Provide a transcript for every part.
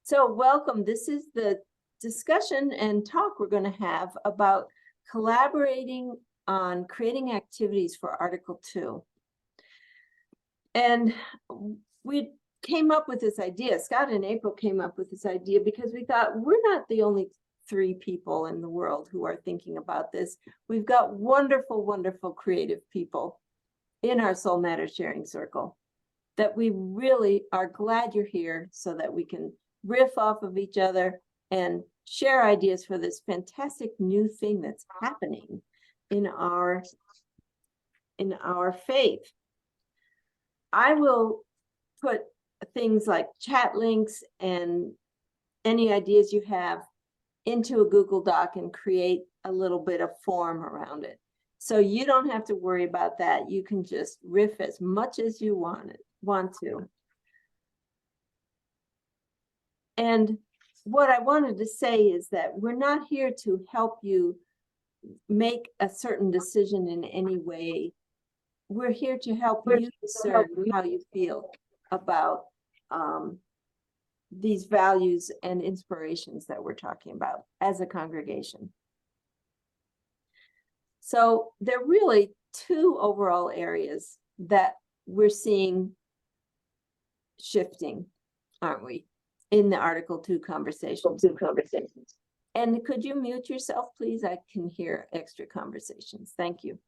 So welcome. This is the discussion and talk we're going to have about collaborating on creating activities for Article 2. And we came up with this idea, Scott and April came up with this idea because we thought we're not the only 3 people in the world who are thinking about this. We've got wonderful, wonderful creative people in our Soul Matters sharing circle that we really are glad you're here so that we can riff off of each other and share ideas for this fantastic new thing that's happening in our faith. I will put things like chat links and any ideas you have into a Google Doc and create a little bit of form around it. So you don't have to worry about that. You can just riff as much as you want to. And what I wanted to say is that we're not here to help you make a certain decision in any way. We're here to help you discern how you feel about these values and inspirations that we're talking about as a congregation. So there are really 2 overall areas that we're seeing shifting, aren't we, in the Article 2 conversations. And could you mute yourself, please? I can hear extra conversations. Thank you.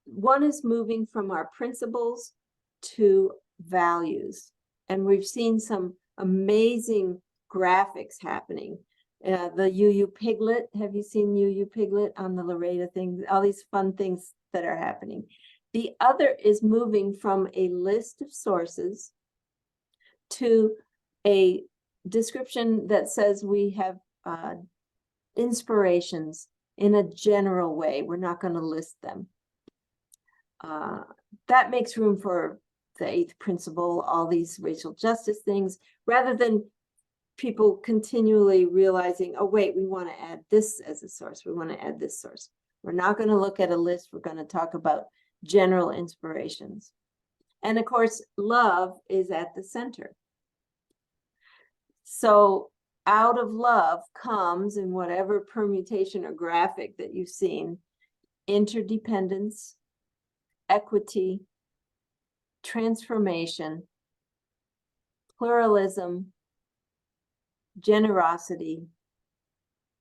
One is moving from our principles to values. And we've seen some amazing graphics happening. The UU Piglet, have you seen UU Piglet on the Loretta thing? All these fun things that are happening. The other is moving from a list of sources to a description that says we have inspirations in a general way. We're not going to list them. That makes room for the 8th principle, all these racial justice things, rather than people continually realizing, oh, wait, we want to add this as a source. We want to add this source. We're not going to look at a list. We're going to talk about general inspirations. And of course, love is at the center. So out of love comes, in whatever permutation or graphic that you've seen, interdependence, equity, transformation, pluralism, generosity,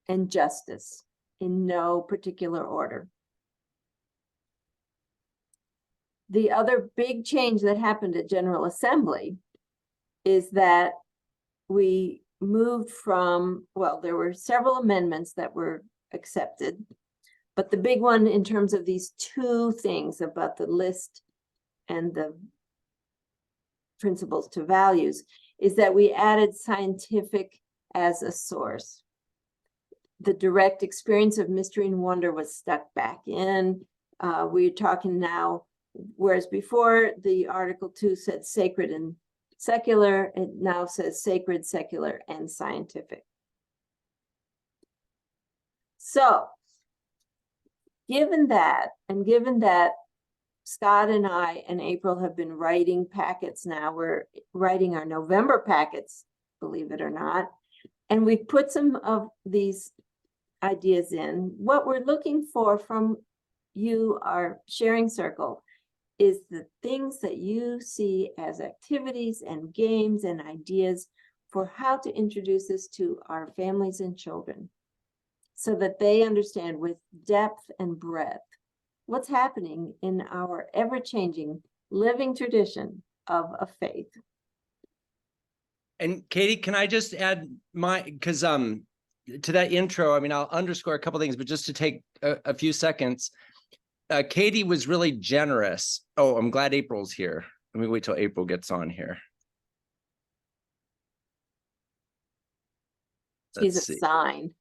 and justice in no particular order. The other big change that happened at General Assembly is that we moved from, well, there were several amendments that were accepted, but the big one in terms of these 2 things about the list and the principles to values is that we added scientific as a source. The direct experience of mystery and wonder was stuck back in. We're talking now, whereas before the Article 2 said sacred and secular, it now says sacred, secular, and scientific. So, given that, and given that Scott and I and April have been writing packets now, we're writing our November packets, believe it or not, and we've put some of these ideas in. What we're looking for from you, our sharing circle, is the things that you see as activities and games and ideas for how to introduce this to our families and children so that they understand with depth and breadth what's happening in our ever-changing living tradition of a faith. And Katie, can I just add because to that intro, I mean, I'll underscore a couple things, but just to take a few seconds, Katie was really generous. Oh, I'm glad April's here. Let me wait till April gets on here. She's a sign.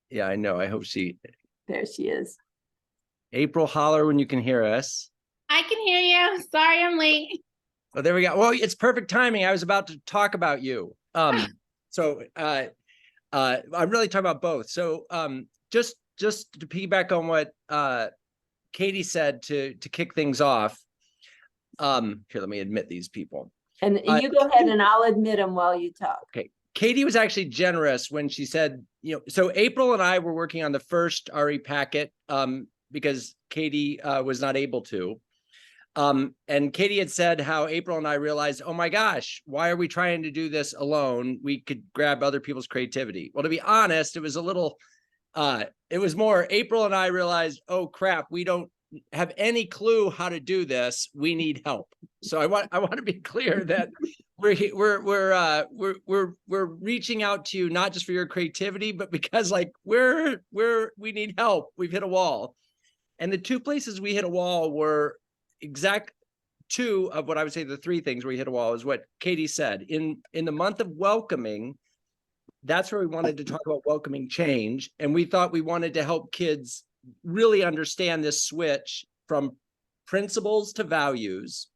Yeah, I know. I hope she. There she is. April, holler when you can hear us. I can hear you. Sorry, I'm late. Oh, there we go. Well, it's perfect timing. I was about to talk about you. So I'm really talking about both. So just to piggyback on what Katie said to kick things off. Here, let me admit these people. And you go ahead and I'll admit them while you talk. Okay. Katie was actually generous when she said, so April and I were working on the first RE packet because Katie was not able to. And Katie had said how April and I realized, oh my gosh, why are we trying to do this alone? We could grab other people's creativity. Well, to be honest, it was a little, it was more April and I realized, oh crap, we don't have any clue how to do this. We need help. So I want to be clear that we're reaching out to you, not just for your creativity, but because like we need help. We've hit a wall. And the two places we hit a wall were exact two of what I would say the three things where we hit a wall is what Katie said. In the month of welcoming, that's where we wanted to talk about welcoming change. And we thought we wanted to help kids really understand this switch from principles to values.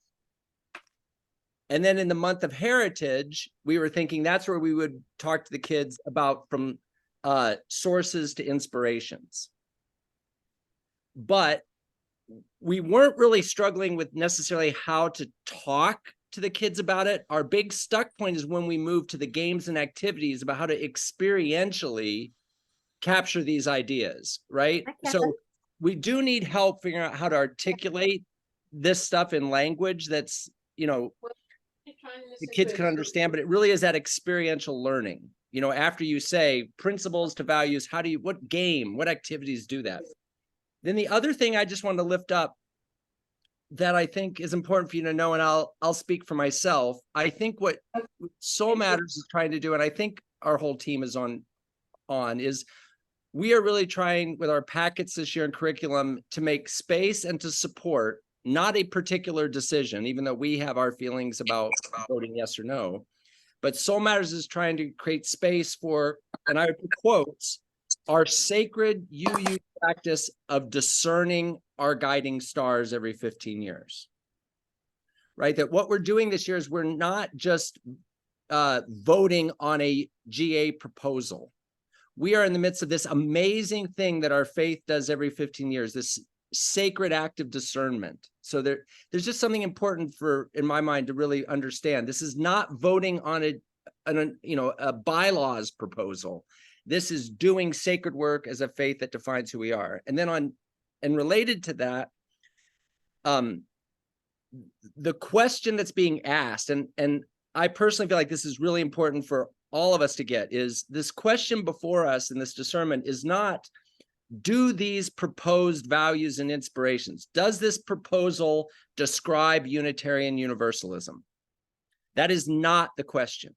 And then in the month of heritage, we were thinking that's where we would talk to the kids about from sources to inspirations. But we weren't really struggling with necessarily how to talk to the kids about it. Our big stuck point is when we move to the games and activities about how to experientially capture these ideas, right? Okay. So we do need help figuring out how to articulate this stuff in language that's, the kids can understand, but it really is that experiential learning. After you say principles to values, what activities do that? Then the other thing I just wanted to lift up that I think is important for you to know, and I'll speak for myself. I think what Soul Matters is trying to do, and I think our whole team is on is we are really trying with our packets this year and curriculum to make space and to support not a particular decision, even though we have our feelings about voting yes or no. But Soul Matters is trying to create space for, and I would put quotes, our sacred UU practice of discerning our guiding stars every 15 years. Right? That what we're doing this year is we're not just voting on a GA proposal. We are in the midst of this amazing thing that our faith does every 15 years, this sacred act of discernment. So there's just something important in my mind to really understand. This is not voting on a bylaws proposal. This is doing sacred work as a faith that defines who we are. And then related to that, the question that's being asked, and I personally feel like this is really important for all of us to get, is this question before us in this discernment is not, do these proposed values and inspirations, does this proposal describe Unitarian Universalism? That is not the question.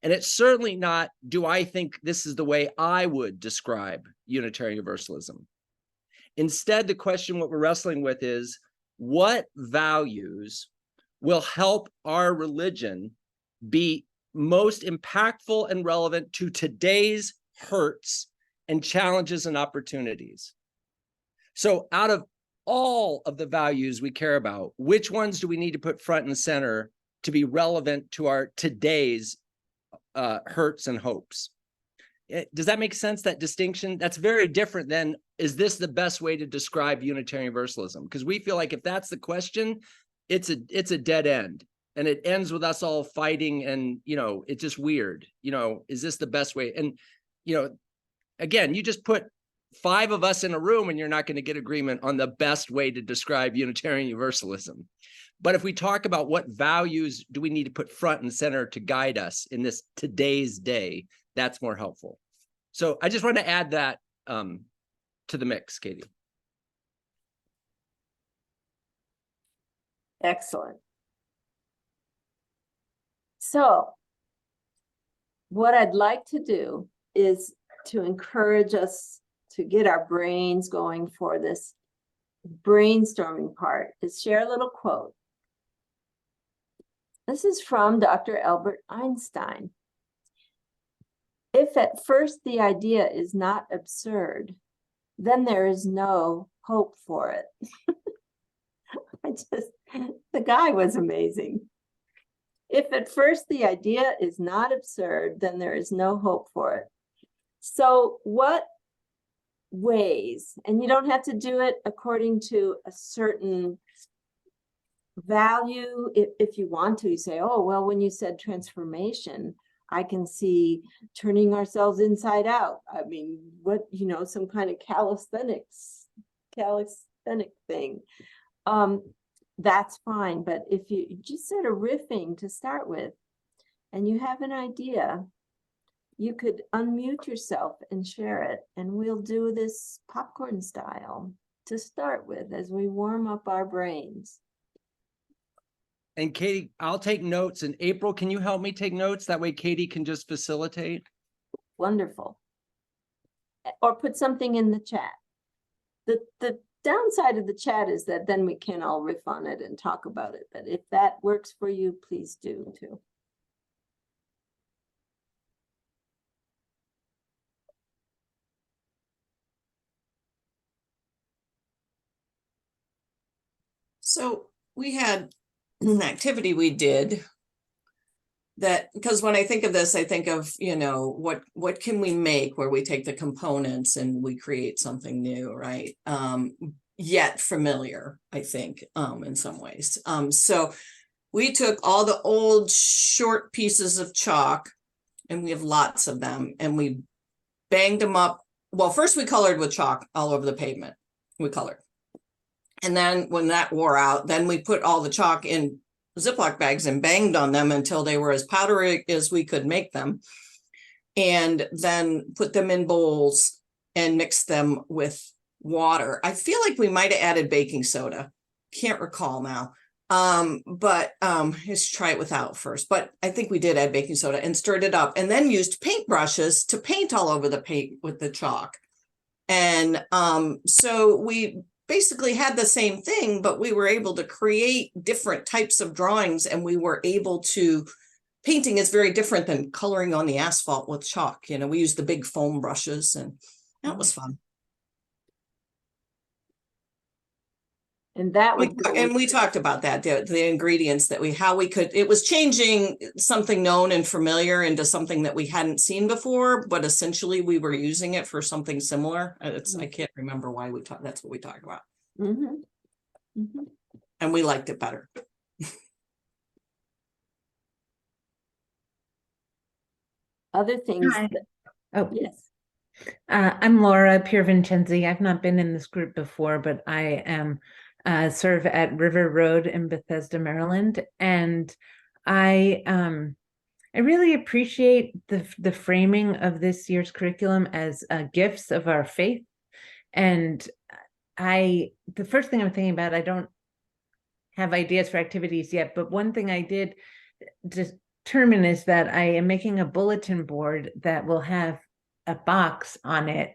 And it's certainly not, do I think this is the way I would describe Unitarian Universalism? Instead, the question what we're wrestling with is, what values will help our religion be most impactful and relevant to today's hurts and challenges and opportunities? So out of all of the values we care about, which ones do we need to put front and center to be relevant to our today's hurts and hopes? Does that make sense, that distinction? That's very different than, is this the best way to describe Unitarian Universalism? Because we feel like if that's the question, it's a dead end. And it ends with us all fighting and, it's just weird. Is this the best way? And, again, you just put 5 of us in a room and you're not going to get agreement on the best way to describe Unitarian Universalism. But if we talk about what values do we need to put front and center to guide us in this today's day, that's more helpful. So I just wanted to add that to the mix, Katie. Excellent. So what I'd like to do is to encourage us to get our brains going for this brainstorming part, is share a little quote. This is from Dr. Albert Einstein. If at first the idea is not absurd, then there is no hope for it. The guy was amazing. If at first the idea is not absurd, then there is no hope for it. So what ways, and you don't have to do it according to a certain value, if you want to, you say, oh, well, when you said transformation, I can see turning ourselves inside out. I mean, what, some kind of calisthenic thing. That's fine. But if you just sort of riffing to start with, and you have an idea, you could unmute yourself and share it. And we'll do this popcorn style to start with as we warm up our brains. And Katie, I'll take notes. And April, can you help me take notes? That way Katie can just facilitate. Wonderful. Or put something in the chat. The downside of the chat is that then we can all riff on it and talk about it. But if that works for you, please do too. So we had an activity we did that, because when I think of this, I think of, what can we make where we take the components and we create something new, right? Yet familiar, I think, in some ways. So we took all the old short pieces of chalk, and we have lots of them, and we banged them up. Well, first we colored with chalk all over the pavement. We colored. And then when that wore out, then we put all the chalk in Ziploc bags and banged on them until they were as powdery as we could make them. And then put them in bowls and mixed them with water. I feel like we might have added baking soda. Can't recall now. Let's try it without first. But I think we did add baking soda and stirred it up, and then used paintbrushes to paint all over the paint with the chalk. And so we basically had the same thing, but we were able to create different types of drawings, and we were able to, painting is very different than coloring on the asphalt with chalk. We used the big foam brushes, and that was fun. And that would we talked about that, the ingredients that how we could, it was changing something known and familiar into something that we hadn't seen before, but essentially we were using it for something similar. I can't remember why we talked. That's what we talked about. And we liked it better. Other things. Hi. Yes. I'm Laura Piervincenzi. I've not been in this group before, but I am serve at River Road in Bethesda, Maryland, and I really appreciate the framing of this year's curriculum as gifts of our faith. And the first thing I'm thinking about, I don't have ideas for activities yet, but one thing I did determine is that I am making a bulletin board that will have a box on it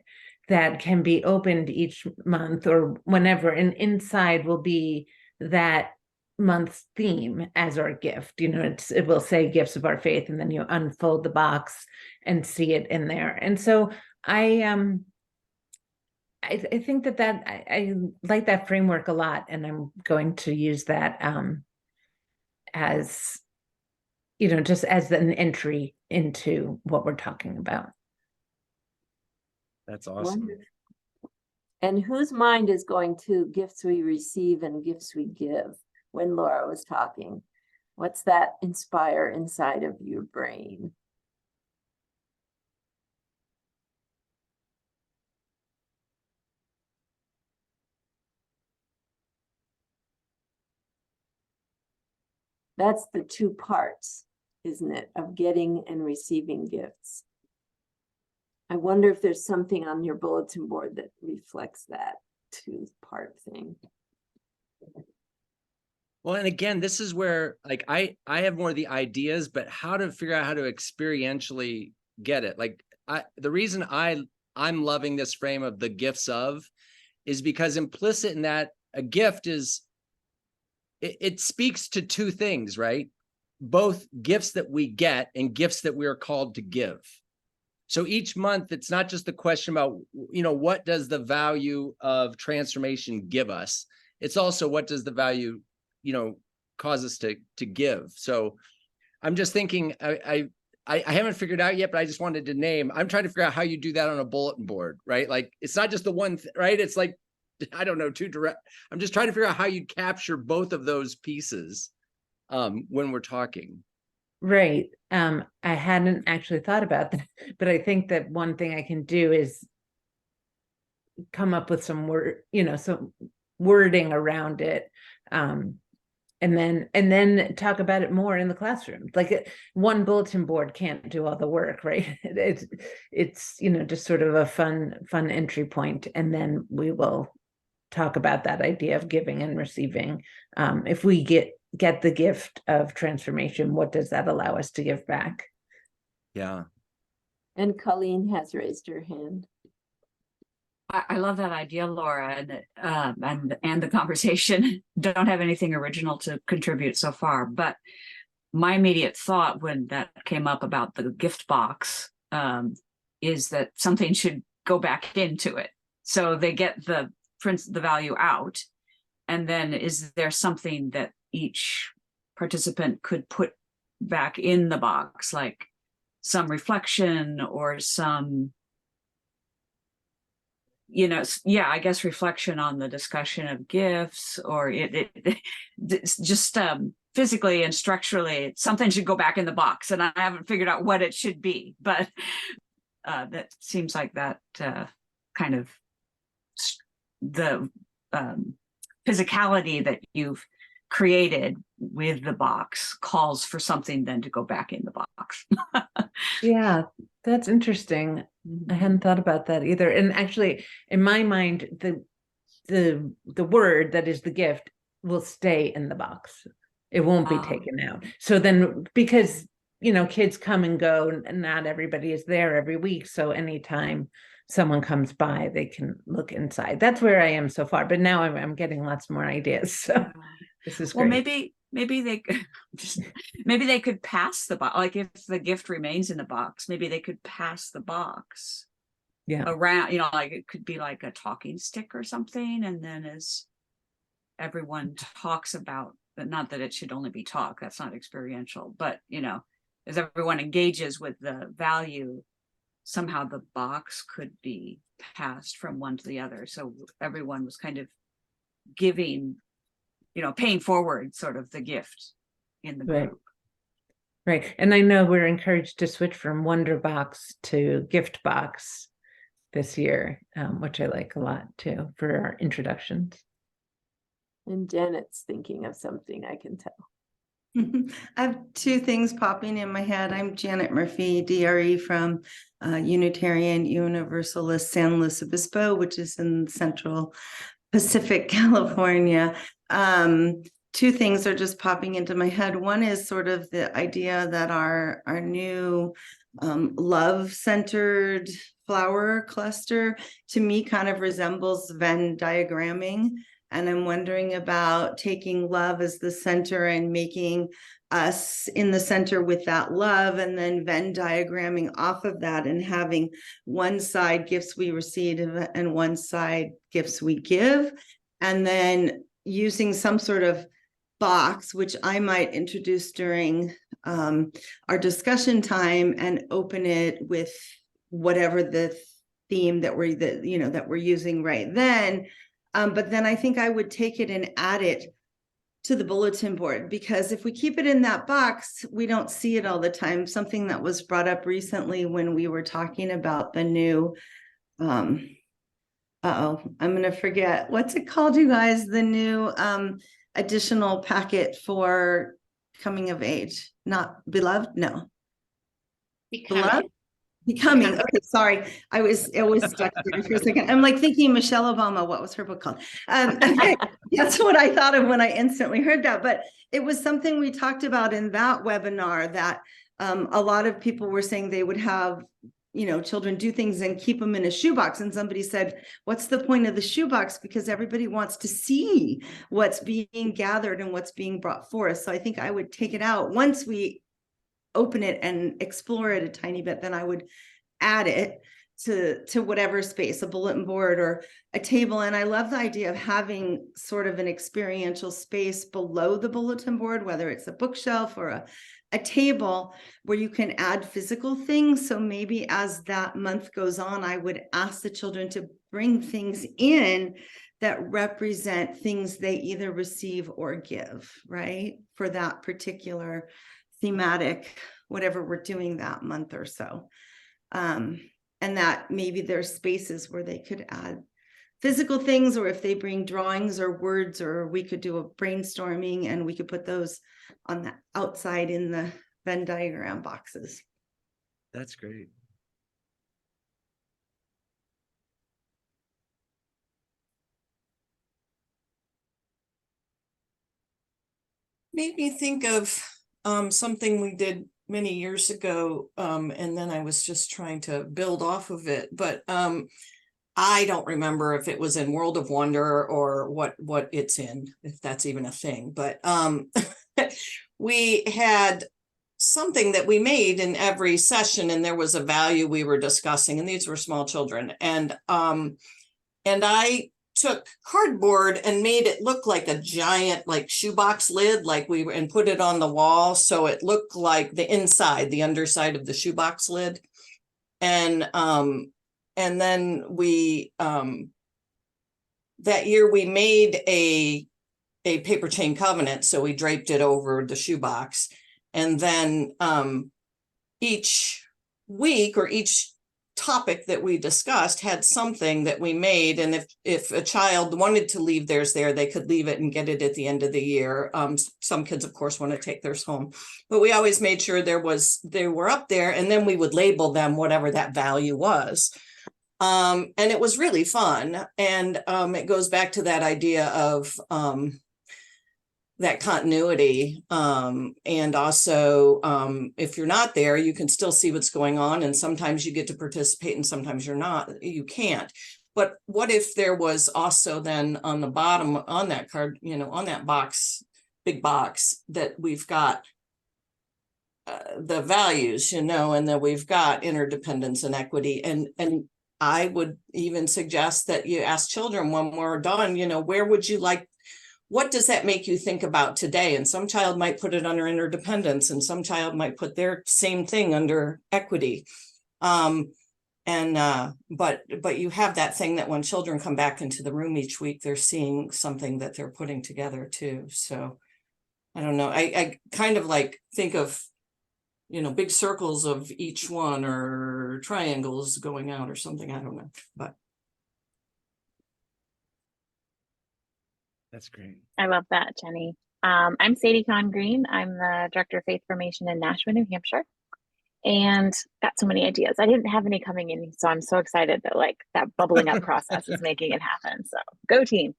that can be opened each month or whenever, and inside will be that month's theme as our gift. It will say gifts of our faith, and then you unfold the box and see it in there. And so I think that I like that framework a lot, and I'm going to use that as just as an entry into what we're talking about. That's awesome. Wonderful. And whose mind is going to gifts we receive and gifts we give when Laura was talking? What's that inspire inside of your brain? That's the two parts, isn't it, of getting and receiving gifts. I wonder if there's something on your bulletin board that reflects that two-part thing. Well, and again, this is where I have more of the ideas, but how to figure out how to experientially get it. The reason I'm loving this frame of the gifts of is because implicit in that a gift is, it speaks to two things, right? Both gifts that we get and gifts that we are called to give. So each month, it's not just the question about, what does the value of transformation give us? It's also what does the value, cause us to give. So I'm just thinking, I haven't figured out yet, but I just wanted to name, I'm trying to figure out how you do that on a bulletin board, right? Like, it's not just the one, right? It's like I don't know, too direct. I'm just trying to figure out how you capture both of those pieces when we're talking. Right. I hadn't actually thought about that, but I think that one thing I can do is come up with some some wording around it. And then talk about it more in the classroom. Like one bulletin board can't do all the work, right? It's just sort of a fun entry point, and then we will talk about that idea of giving and receiving. If we get the gift of transformation, what does that allow us to give back? Yeah. And Colleen has raised her hand. I love that idea, Laura, and the conversation. Don't have anything original to contribute so far, but my immediate thought when that came up about the gift box is that something should go back into it, so they get the value out, and then is there something that each participant could put back in the box, like some reflection or some, I guess reflection on the discussion of gifts, or it's just physically and structurally, something should go back in the box, and I haven't figured out what it should be, but that seems like that kind of the physicality that you've created with the box calls for something then to go back in the box. Yeah, that's interesting. I hadn't thought about that either. And actually, in my mind, the word that is the gift will stay in the box. It won't be taken out. So then, because kids come and go, and not everybody is there every week. So anytime someone comes by, they can look inside. That's where I am so far. But now I'm getting lots more ideas. So this is great. Well, maybe they could maybe they could pass the box. Like if the gift remains in the box, maybe they could pass the box around, like it could be like a talking stick or something. And then as everyone talks about, but not that it should only be talk, that's not experiential, but as everyone engages with the value, somehow the box could be passed from one to the other. So everyone was kind of giving, paying forward sort of the gift in the group. Right. And I know we're encouraged to switch from Wonder Box to Gift Box this year, which I like a lot too for our introductions. And Janet's thinking of something, I can tell. I have two things popping in my head. I'm Janet Murphy, DRE from Unitarian Universalist San Luis Obispo, which is in Central Pacific, California. Two things are just popping into my head. One is sort of the idea that our new love-centered flower cluster, to me, kind of resembles Venn diagramming. And I'm wondering about taking love as the center and making us in the center with that love, and then Venn diagramming off of that and having one side gifts we receive and one side gifts we give. And then using some sort of box, which I might introduce during our discussion time, and open it with whatever the theme that we're using right then. But then I think I would take it and add it to the bulletin board, because if we keep it in that box, we don't see it all the time. Something that was brought up recently when we were talking about the new, I'm going to forget. What's it called, you guys? The new additional packet for coming of age, not beloved? No. Beloved? Becoming. Okay, sorry. I was stuck there for a second. I'm like thinking Michelle Obama. What was her book called? That's what I thought of when I instantly heard that. But it was something we talked about in that webinar, that a lot of people were saying they would have, children do things and keep them in a shoebox. And somebody said, what's the point of the shoebox? Because everybody wants to see what's being gathered and what's being brought forth. So I think I would take it out once we open it and explore it a tiny bit. Then I would add it to whatever space, a bulletin board or a table. And I love the idea of having sort of an experiential space below the bulletin board, whether it's a bookshelf or a table where you can add physical things. So maybe as that month goes on, I would ask the children to bring things in that represent things they either receive or give, right? For that particular thematic, whatever we're doing that month or so. And that maybe there's spaces where they could add physical things, or if they bring drawings or words, or we could do a brainstorming and we could put those on the outside in the Venn diagram boxes. That's great. Made me think of something we did many years ago, and then I was just trying to build off of it, but I don't remember if it was in World of Wonder or what it's in, if that's even a thing, but we had something that we made in every session, and there was a value we were discussing, and these were small children, and I took cardboard and made it look like a giant like shoebox lid, like we were, and put it on the wall so it looked like the inside, the underside of the shoebox lid. And then we that year we made a paper chain covenant, so we draped it over the shoebox, and then each week or each topic that we discussed had something that we made, and if a child wanted to leave theirs there, they could leave it and get it at the end of the year. Some kids of course want to take theirs home, but we always made sure they were up there, and then we would label them whatever that value was. And it was really fun, and it goes back to that idea of that continuity, and also if you're not there, you can still see what's going on, and sometimes you get to participate and sometimes you can't. But what if there was also then on the bottom on that card, on that box, big box, that we've got the values, and that we've got interdependence and equity, and I would even suggest that you ask children when we're done, where would you like, what does that make you think about today? And some child might put it under interdependence, and some child might put their same thing under equity. But you have that thing that when children come back into the room each week, they're seeing something that they're putting together too. So I don't know. I kind of like think of, big circles of each one, or triangles going out or something. I don't know, but. That's great. I love that, Jenny. I'm Sadie Congreen. I'm the Director of Faith Formation in Nashua, New Hampshire, and got so many ideas. I didn't have any coming in, so I'm so excited that that bubbling up process is making it happen. So go team.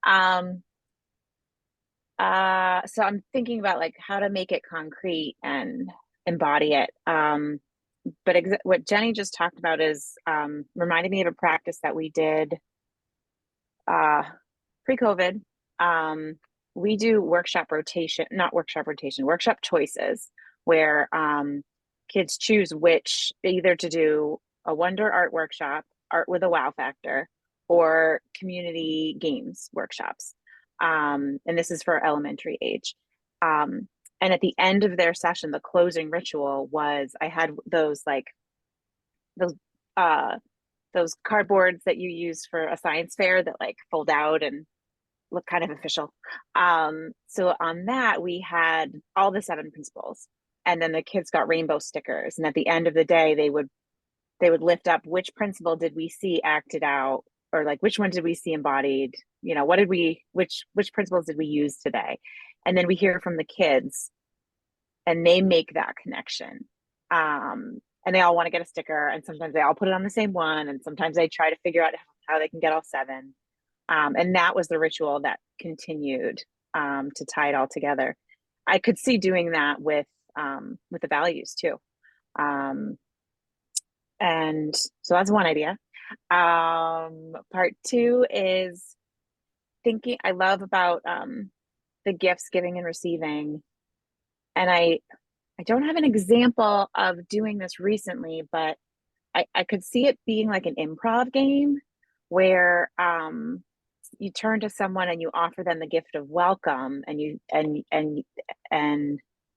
So I'm thinking about how to make it concrete and embody it. But what Jenny just talked about is reminded me of a practice that we did pre-COVID. We do workshop choices, where kids choose either to do a wonder art workshop, art with a wow factor, or community games workshops. And this is for elementary age. And at the end of their session, the closing ritual was, I had those cardboards that you use for a science fair that fold out and look kind of official. So on that, we had all the 7 principles, and then the kids got rainbow stickers. And at the end of the day, they would lift up which principle did we see acted out, or which one did we see embodied? Which principles did we use today? And then we hear from the kids, and they make that connection. And they all want to get a sticker, and sometimes they all put it on the same one, and sometimes they try to figure out how they can get all 7. And that was the ritual that continued to tie it all together. I could see doing that with the values too. And so that's one idea. Part 2 is thinking, I love about the gifts, giving and receiving. And I don't have an example of doing this recently, but I could see it being like an improv game where you turn to someone and you offer them the gift of welcome, and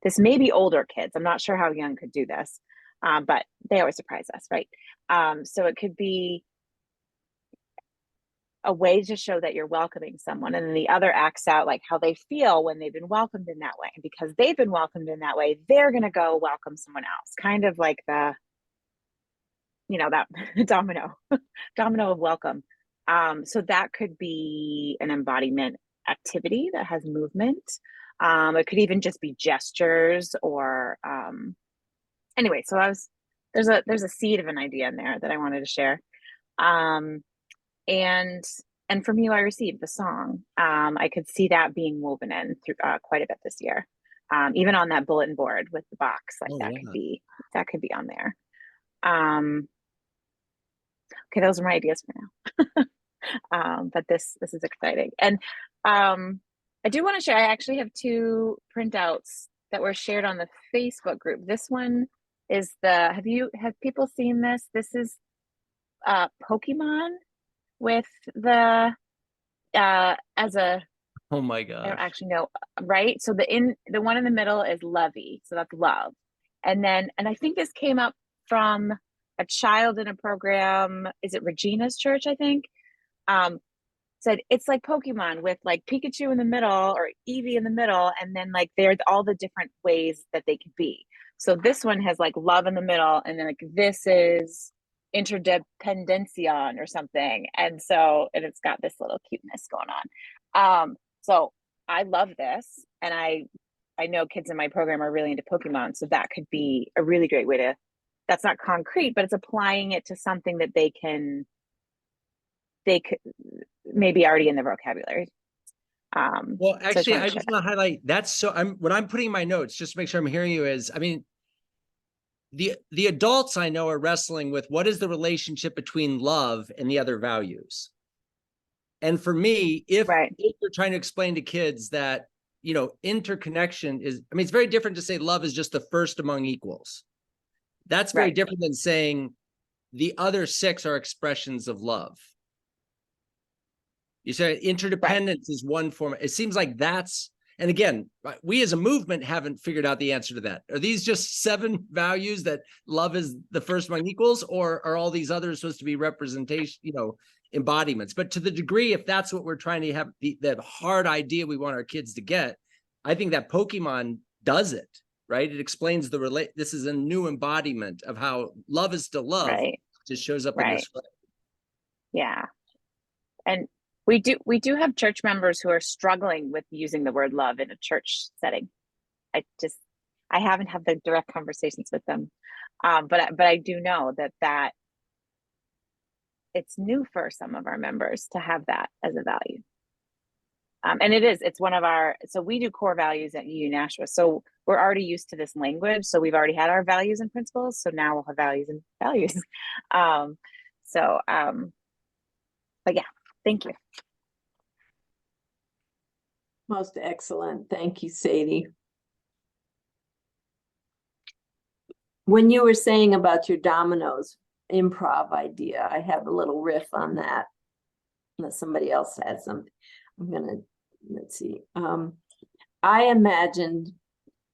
this may be older kids. I'm not sure how young could do this, but they always surprise us, right? So it could be a way to show that you're welcoming someone. And then the other acts out like how they feel when they've been welcomed in that way. And because they've been welcomed in that way, they're going to go welcome someone else. Kind of like the, that domino of welcome. So that could be an embodiment activity that has movement. It could even just be gestures or, anyway, so there's a seed of an idea in there that I wanted to share. And from you, I received the song. I could see that being woven in through quite a bit this year. Even on that bulletin board with the box, like that could be on there. Okay, those are my ideas for now. But this is exciting. And I do want to share, I actually have 2 printouts that were shared on the Facebook group. This one is have people seen this? This is Pokemon with the as a, Oh my God. I don't actually know, right? So the one in the middle is lovey, so that's love. And I think this came up from a child in a program, is it Regina's church, I think? Said it's like Pokemon with like Pikachu in the middle or Eevee in the middle, and then like there's all the different ways that they could be. So this one has like love in the middle, and then like this is interdependencion or something, and it's got this little cuteness going on. So I love this, and I know kids in my program are really into Pokemon, so that could be a really great way to, that's not concrete, but it's applying it to something that they could maybe already in their vocabulary. Well, actually, I just want to highlight what I'm putting in my notes, just to make sure I'm hearing you is, I mean, the adults I know are wrestling with what is the relationship between love and the other values. And for me, if you're trying to explain to kids that, interconnection is, I mean, it's very different to say love is just the first among equals. That's very different than saying the other 6 are expressions of love. You said interdependence is one form. It seems like and again, we as a movement haven't figured out the answer to that. Are these just 7 values that love is the first among equals, or are all these others supposed to be representation, embodiments? But to the degree, if that's what we're trying to have, the hard idea we want our kids to get, I think that Pokemon does it, right? It explains this is a new embodiment of how love is still love. Right. Just shows up in this way. Yeah. And we do have church members who are struggling with using the word love in a church setting. I haven't had the direct conversations with them. But I do know that it's new for some of our members to have that as a value. And it's one of so we do core values at UU Nashua. So we're already used to this language. So we've already had our values and principles. So now we'll have values and values. But yeah, thank you. Most excellent. Thank you, Sadie. When you were saying about your dominoes improv idea, I have a little riff on that. Unless somebody else has something. Let's see. I imagined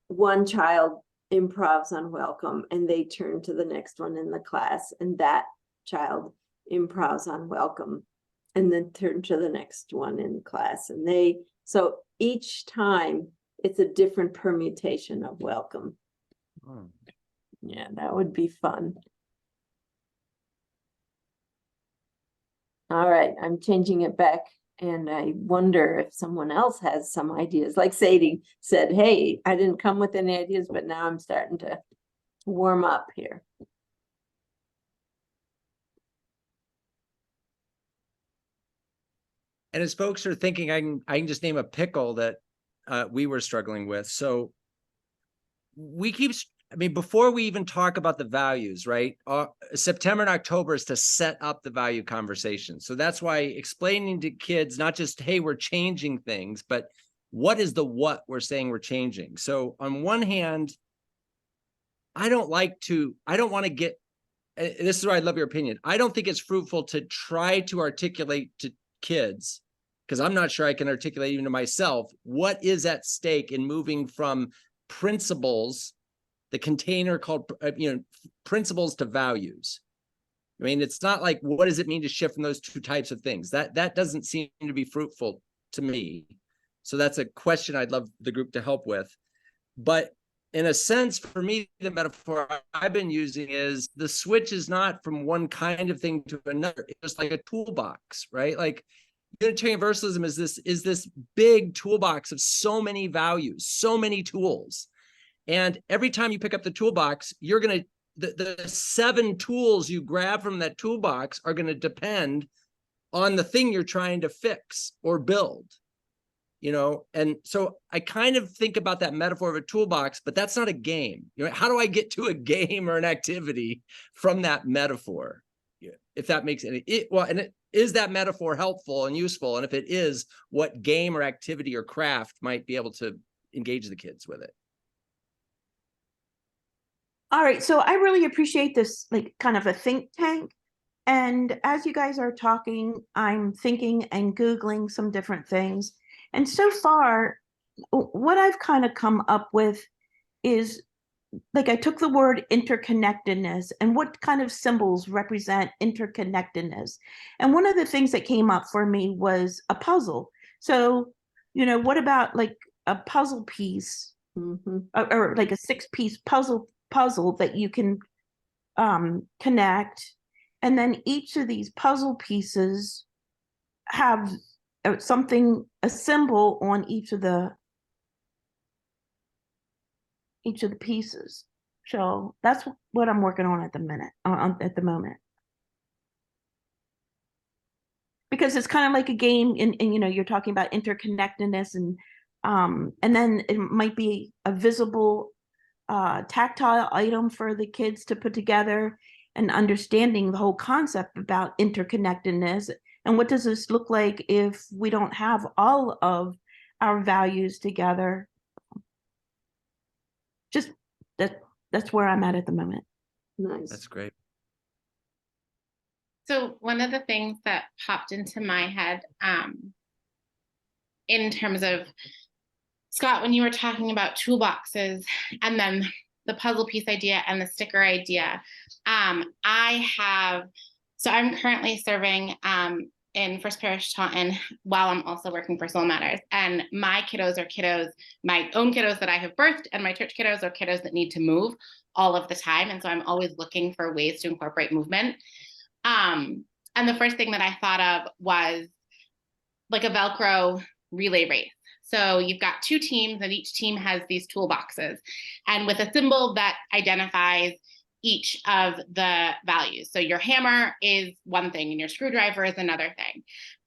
one child improvs on welcome and they turn to the next one in the class, and that child improvs on welcome and then turn to the next one in class. And so each time it's a different permutation of welcome. Oh. Yeah, that would be fun. All right, I'm changing it back, and I wonder if someone else has some ideas. Like Sadie said, hey, I didn't come with any ideas, but now I'm starting to warm up here. And as folks are thinking, I can just name a pickle that we were struggling with. So before we even talk about the values, right? September and October is to set up the value conversation. So that's why explaining to kids, not just, hey, we're changing things, but what is what we're saying we're changing? So on one hand, I don't want to get, this is where I'd love your opinion. I don't think it's fruitful to try to articulate to kids, because I'm not sure I can articulate even to myself, what is at stake in moving from principles, the container called, principles, to values. I mean, it's not like, what does it mean to shift from those two types of things? That doesn't seem to be fruitful to me. So that's a question I'd love the group to help with. But in a sense, for me, the metaphor I've been using is the switch is not from one kind of thing to another. It's like a toolbox, right? Like Unitarian Universalism is this big toolbox of so many values, so many tools. And every time you pick up the toolbox, you're going to, the 7 tools you grab from that toolbox are going to depend on the thing you're trying to fix or build, you know? And so I kind of think about that metaphor of a toolbox, but that's not a game. You know, how do I get to a game or an activity from that metaphor? If that makes any, is that metaphor helpful and useful? And if it is, what game or activity or craft might be able to engage the kids with it? All right, so I really appreciate this, like kind of a think tank. And as you guys are talking, I'm thinking and Googling some different things. And so far, what I've kind of come up with is, like, I took the word interconnectedness and what kind of symbols represent interconnectedness. And one of the things that came up for me was a puzzle. So, you know, what about like a puzzle piece, or like a 6-piece puzzle that you can connect, and then each of these puzzle pieces have something, a symbol on each of the pieces. So that's what I'm working on at the moment, because it's kind of like a game, and you know, you're talking about interconnectedness, and then it might be a visible tactile item for the kids to put together, and understanding the whole concept about interconnectedness. And what does this look like if we don't have all of our values together? Just that's where I'm at the moment. Nice. That's great. So one of the things that popped into my head, in terms of, Scott, when you were talking about toolboxes and then the puzzle piece idea and the sticker idea, I'm currently serving in First Parish Taunton while I'm also working for Soul Matters. And my kiddos are kiddos, my own kiddos that I have birthed, and my church kiddos are kiddos that need to move all of the time. And so I'm always looking for ways to incorporate movement. And the first thing that I thought of was like a Velcro relay race. So you've got 2 teams, and each team has these toolboxes, and with a symbol that identifies each of the values. So your hammer is one thing and your screwdriver is another thing.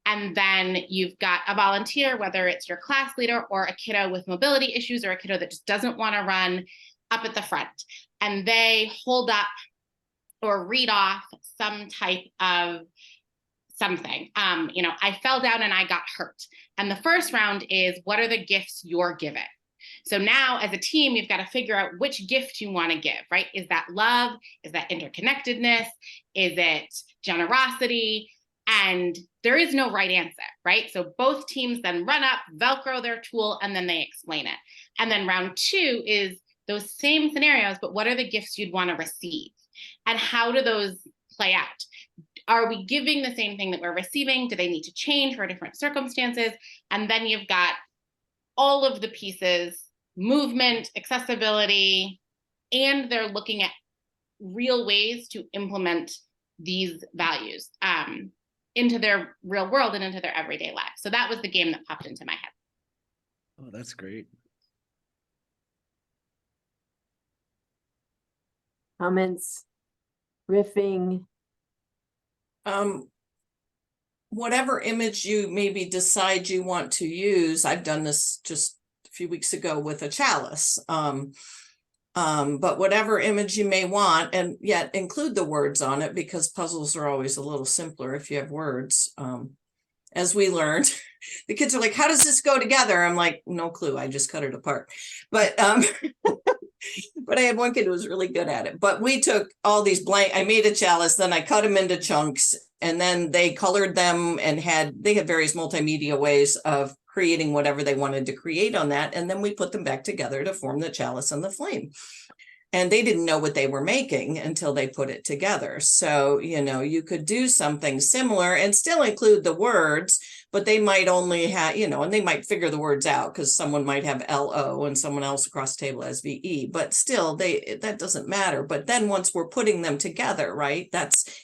And then you've got a volunteer, whether it's your class leader or a kiddo with mobility issues or a kiddo that just doesn't want to run, up at the front. And they hold up or read off some type of something. You know, I fell down and I got hurt. And the first round is, what are the gifts you're given? So now as a team, you've got to figure out which gift you want to give, right? Is that love? Is that interconnectedness? Is it generosity? And there is no right answer, right? So both teams then run up, Velcro their tool, and then they explain it. And then round 2 is those same scenarios, but what are the gifts you'd want to receive? And how do those play out? Are we giving the same thing that we're receiving? Do they need to change for different circumstances? And then you've got all of the pieces, movement, accessibility, and they're looking at real ways to implement these values into their real world and into their everyday life. So that was the game that popped into my head. Oh, that's great. Comments, riffing. Whatever image you maybe decide you want to use, I've done this just a few weeks ago with a chalice. But whatever image you may want, and yet include the words on it, because puzzles are always a little simpler if you have words. As we learned, the kids are like, how does this go together? I'm like, no clue. I just cut it apart. But but I had one kid who was really good at it. But we took all these I made a chalice, then I cut them into chunks, and then they colored them, and they had various multimedia ways of creating whatever they wanted to create on that. And then we put them back together to form the chalice and the flame. and they didn't know what they were making until they put it together. So, you know, you could do something similar and still include the words, but they might only have, you know, and they might figure the words out because someone might have LO and someone else across the table has VE, but still that doesn't matter. But then once we're putting them together, right,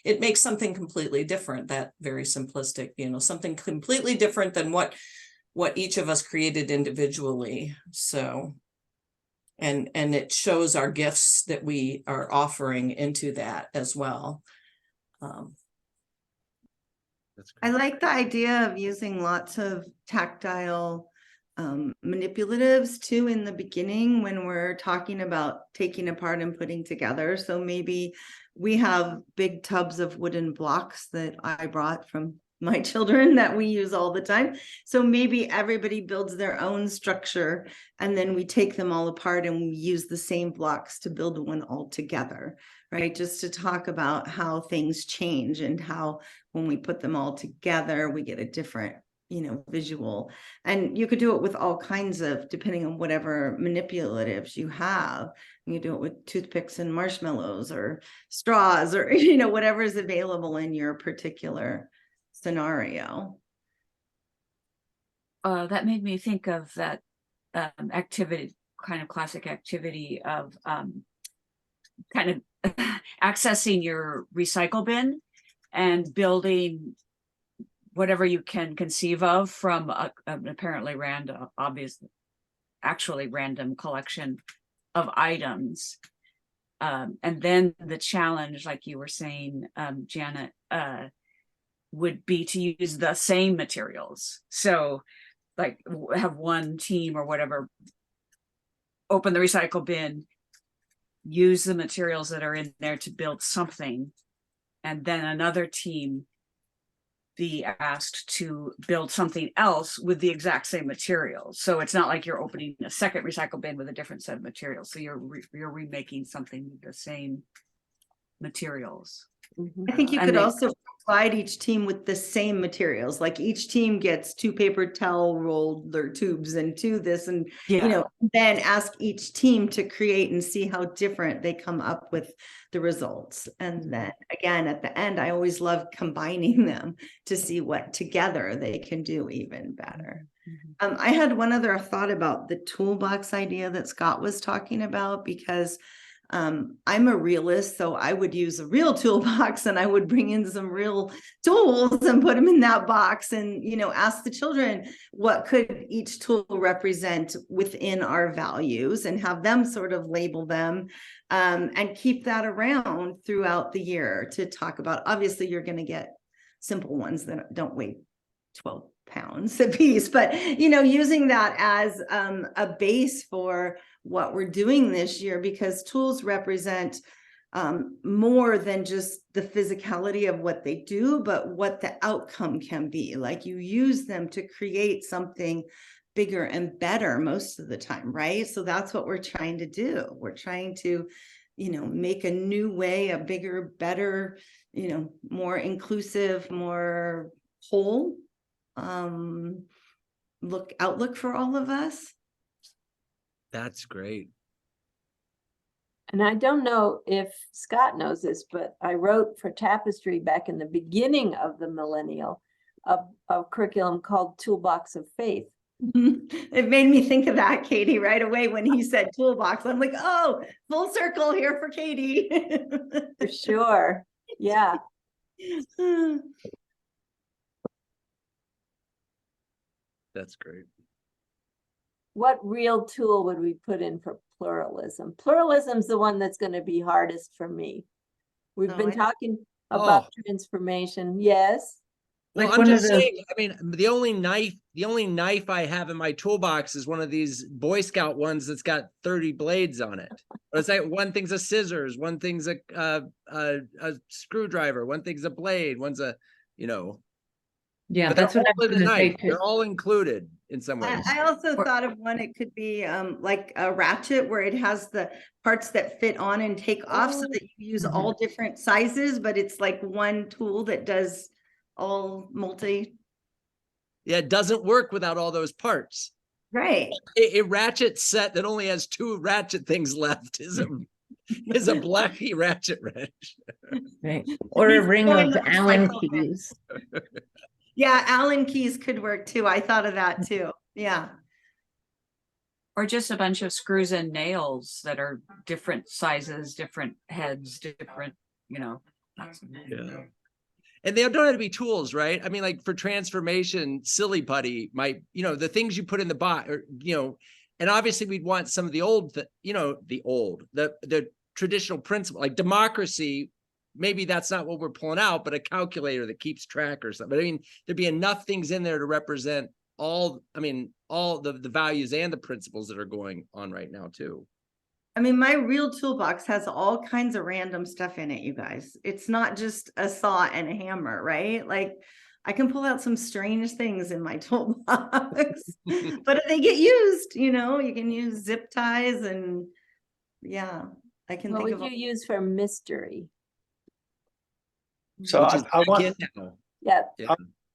it makes something completely different, that very simplistic, you know, something completely different than what each of us created individually. So, and it shows our gifts that we are offering into that as well. I like the idea of using lots of tactile manipulatives too in the beginning when we're talking about taking apart and putting together. So maybe we have big tubs of wooden blocks that I brought from my children that we use all the time. So maybe everybody builds their own structure and then we take them all apart and we use the same blocks to build one all together, right? Just to talk about how things change and how when we put them all together, we get a different, you know, visual. And you could do it with all kinds of, depending on whatever manipulatives you have. You do it with toothpicks and marshmallows or straws or, you know, whatever is available in your particular scenario. That made me think of that activity, kind of classic activity of kind of accessing your recycle bin and building whatever you can conceive of from an apparently random, actually random collection of items. And then the challenge, like you were saying, Janet, would be to use the same materials. So like have one team or whatever, open the recycle bin, use the materials that are in there to build something, and then another team be asked to build something else with the exact same materials. So it's not like you're opening a second recycle bin with a different set of materials. So you're remaking something with the same materials. I think you could also provide each team with the same materials. Like each team gets 2 paper towel roller tubes and 2 this, and you know, then ask each team to create and see how different they come up with the results. And then again, at the end, I always love combining them to see what together they can do even better. I had one other thought about the toolbox idea that Scott was talking about, because I'm a realist, so I would use a real toolbox and I would bring in some real tools and put them in that box and, you know, ask the children what could each tool represent within our values and have them sort of label them and keep that around throughout the year to talk about. Obviously, you're going to get simple ones that don't weigh 12 pounds a piece, but, you know, using that as a base for what we're doing this year, because tools represent more than just the physicality of what they do, but what the outcome can be. Like you use them to create something bigger and better most of the time, right? So that's what we're trying to do. We're trying to, you know, make a new way, a bigger, better, you know, more inclusive, more whole outlook for all of us. That's great. And I don't know if Scott knows this, but I wrote for Tapestry back in the beginning of the millennial a curriculum called Toolbox of Faith. It made me think of that, Katie, right away when he said toolbox. I'm like, oh, full circle here for Katie. For sure. Yeah. That's great. What real tool would we put in for pluralism? Pluralism's the one that's going to be hardest for me. We've been talking about transformation. Yes. Well, Like I'm one just of those- saying, I mean, the only knife I have in my toolbox is one of these Boy Scout ones that's got 30 blades on it. Or it's like one thing's a scissors, one thing's a screwdriver, one thing's a blade, one's a, you know. Yeah, But that's what I they're all was in the going to say knife. too. They're all included in some ways. I also thought of one, it could be like a ratchet where it has the parts that fit on and take off so that you use all different sizes, but it's like one tool that does all multi. Yeah, it doesn't work without all those parts. Right. A ratchet set that only has 2 ratchet things left is is a Blackie ratchet wrench. Right. Or a He's ring going of to Allen recycle bin. keys. Yeah, Allen keys could work too. I thought of that too. Yeah. Or just a bunch of screws and nails that are different sizes, different heads, different, Yeah. And they don't have to be tools, right? I mean, like for transformation, silly putty might, the things you put in the box, or, and obviously we'd want some of the old, the traditional principle, like democracy. Maybe that's not what we're pulling out, but a calculator that keeps track or something. But I mean, there'd be enough things in there to represent all the values and the principles that are going on right now too. I mean, my real toolbox has all kinds of random stuff in it, you guys. It's not just a saw and a hammer, right? Like I can pull out some strange things in my toolbox, but if they get used, you can use zip ties and yeah, I can What think would of. you use for mystery? So I want Yeah.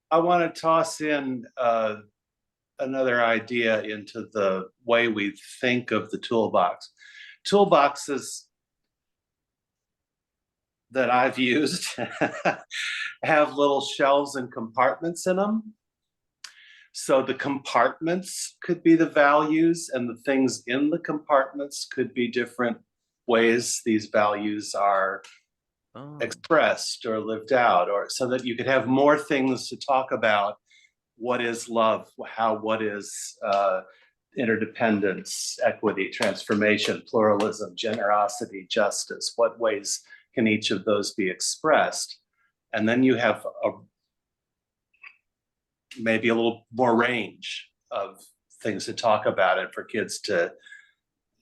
I want to toss in another idea into the way we think of the toolbox. Toolboxes that I've used have little shelves and compartments in them. So the compartments could be the values, and the things in the compartments could be different ways these values are expressed or lived out, or so that you could have more things to talk about. What is love? What is interdependence, equity, transformation, pluralism, generosity, justice? What ways can each of those be expressed? And then you have maybe a little more range of things to talk about, and for kids to,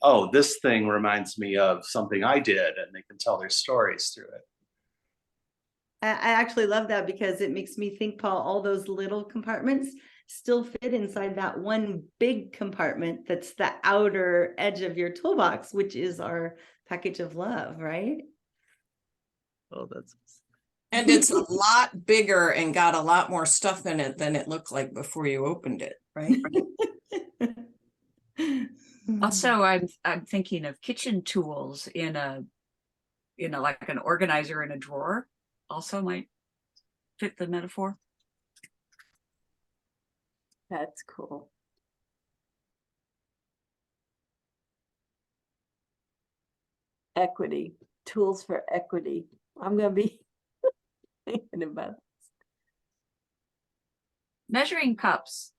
oh, this thing reminds me of something I did, and they can tell their stories through it. I actually love that because it makes me think, Paul, all those little compartments still fit inside that one big compartment that's the outer edge of your toolbox, which is our package of love, right? Oh, that's. And it's a lot bigger and got a lot more stuff in it than it looked like before you opened it, right? Also, I'm thinking of kitchen tools in like an organizer in a drawer. Also might fit the metaphor. That's cool. Equity, tools for equity. I'm going to be thinking about this. Measuring cups,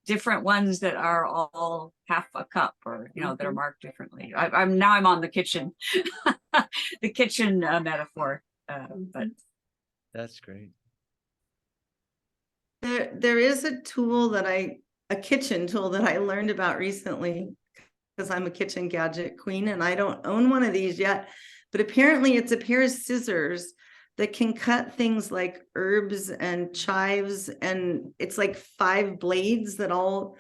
different ones that are all half a cup, or that are marked differently. I'm on the kitchen, the kitchen metaphor, but That's great. There is a kitchen tool that I learned about recently, because I'm a kitchen gadget queen and I don't own one of these yet, but apparently it's a pair of scissors that can cut things like herbs and chives, and it's like 5 blades that all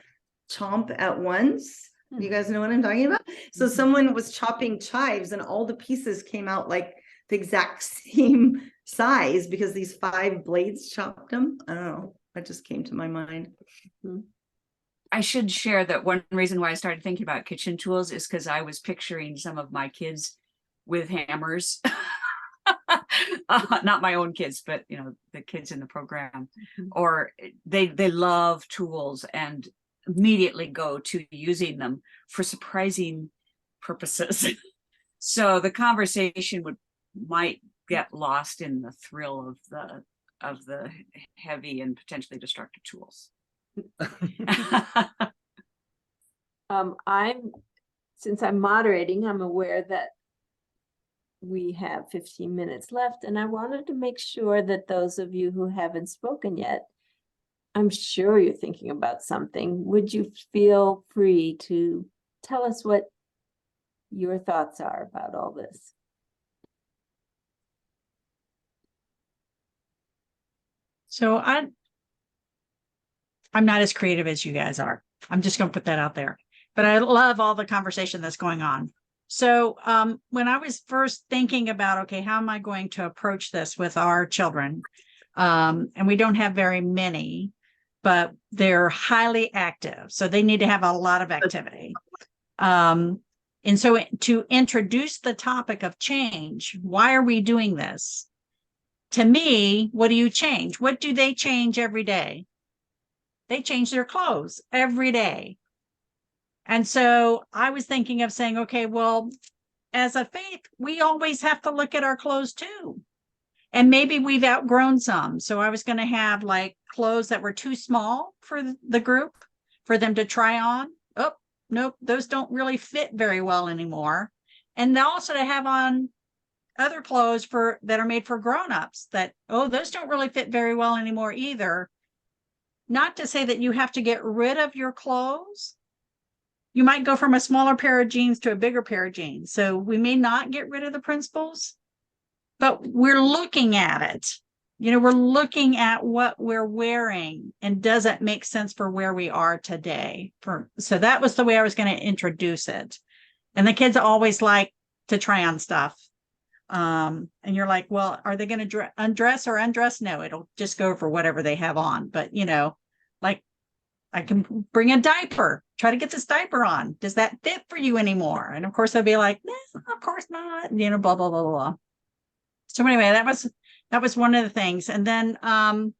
chomp at once. You guys know what I'm talking about? So someone was chopping chives and all the pieces came out like the exact same size because these 5 blades chopped them. I don't know. That just came to my mind. I should share that one reason why I started thinking about kitchen tools is because I was picturing some of my kids with hammers. Not my own kids, but the kids in the program, or they love tools and immediately go to using them for surprising purposes. So the conversation might get lost in the thrill of the heavy and potentially destructive tools. Since I'm moderating, I'm aware that we have 15 minutes left, and I wanted to make sure that those of you who haven't spoken yet, I'm sure you're thinking about something. Would you feel free to tell us what your thoughts are about all this? So I'm not as creative as you guys are. I'm just going to put that out there. But I love all the conversation that's going on. So when I was first thinking about, okay, how am I going to approach this with our children? And we don't have very many, but they're highly active. So they need to have a lot of activity. And so to introduce the topic of change, why are we doing this? To me, what do you change? What do they change every day? They change their clothes every day. And so I was thinking of saying, okay, well, as a faith, we always have to look at our clothes too. And maybe we've outgrown some. So I was going to have like clothes that were too small for the group for them to try on. Oh, nope, those don't really fit very well anymore. And also to have on other clothes that are made for grown-ups that, oh, those don't really fit very well anymore either. Not to say that you have to get rid of your clothes. You might go from a smaller pair of jeans to a bigger pair of jeans. So we may not get rid of the principles, but we're looking at it. We're looking at what we're wearing and does it make sense for where we are today? So that was the way I was going to introduce it. And the kids always like to try on stuff. And you're like, well, are they going to undress or undress? No, it'll just go for whatever they have on. But, like I can bring a diaper, try to get this diaper on. Does that fit for you anymore? And of course, they'll be like, of course not, blah, blah, blah, blah, blah. So anyway, that was one of the things. And then I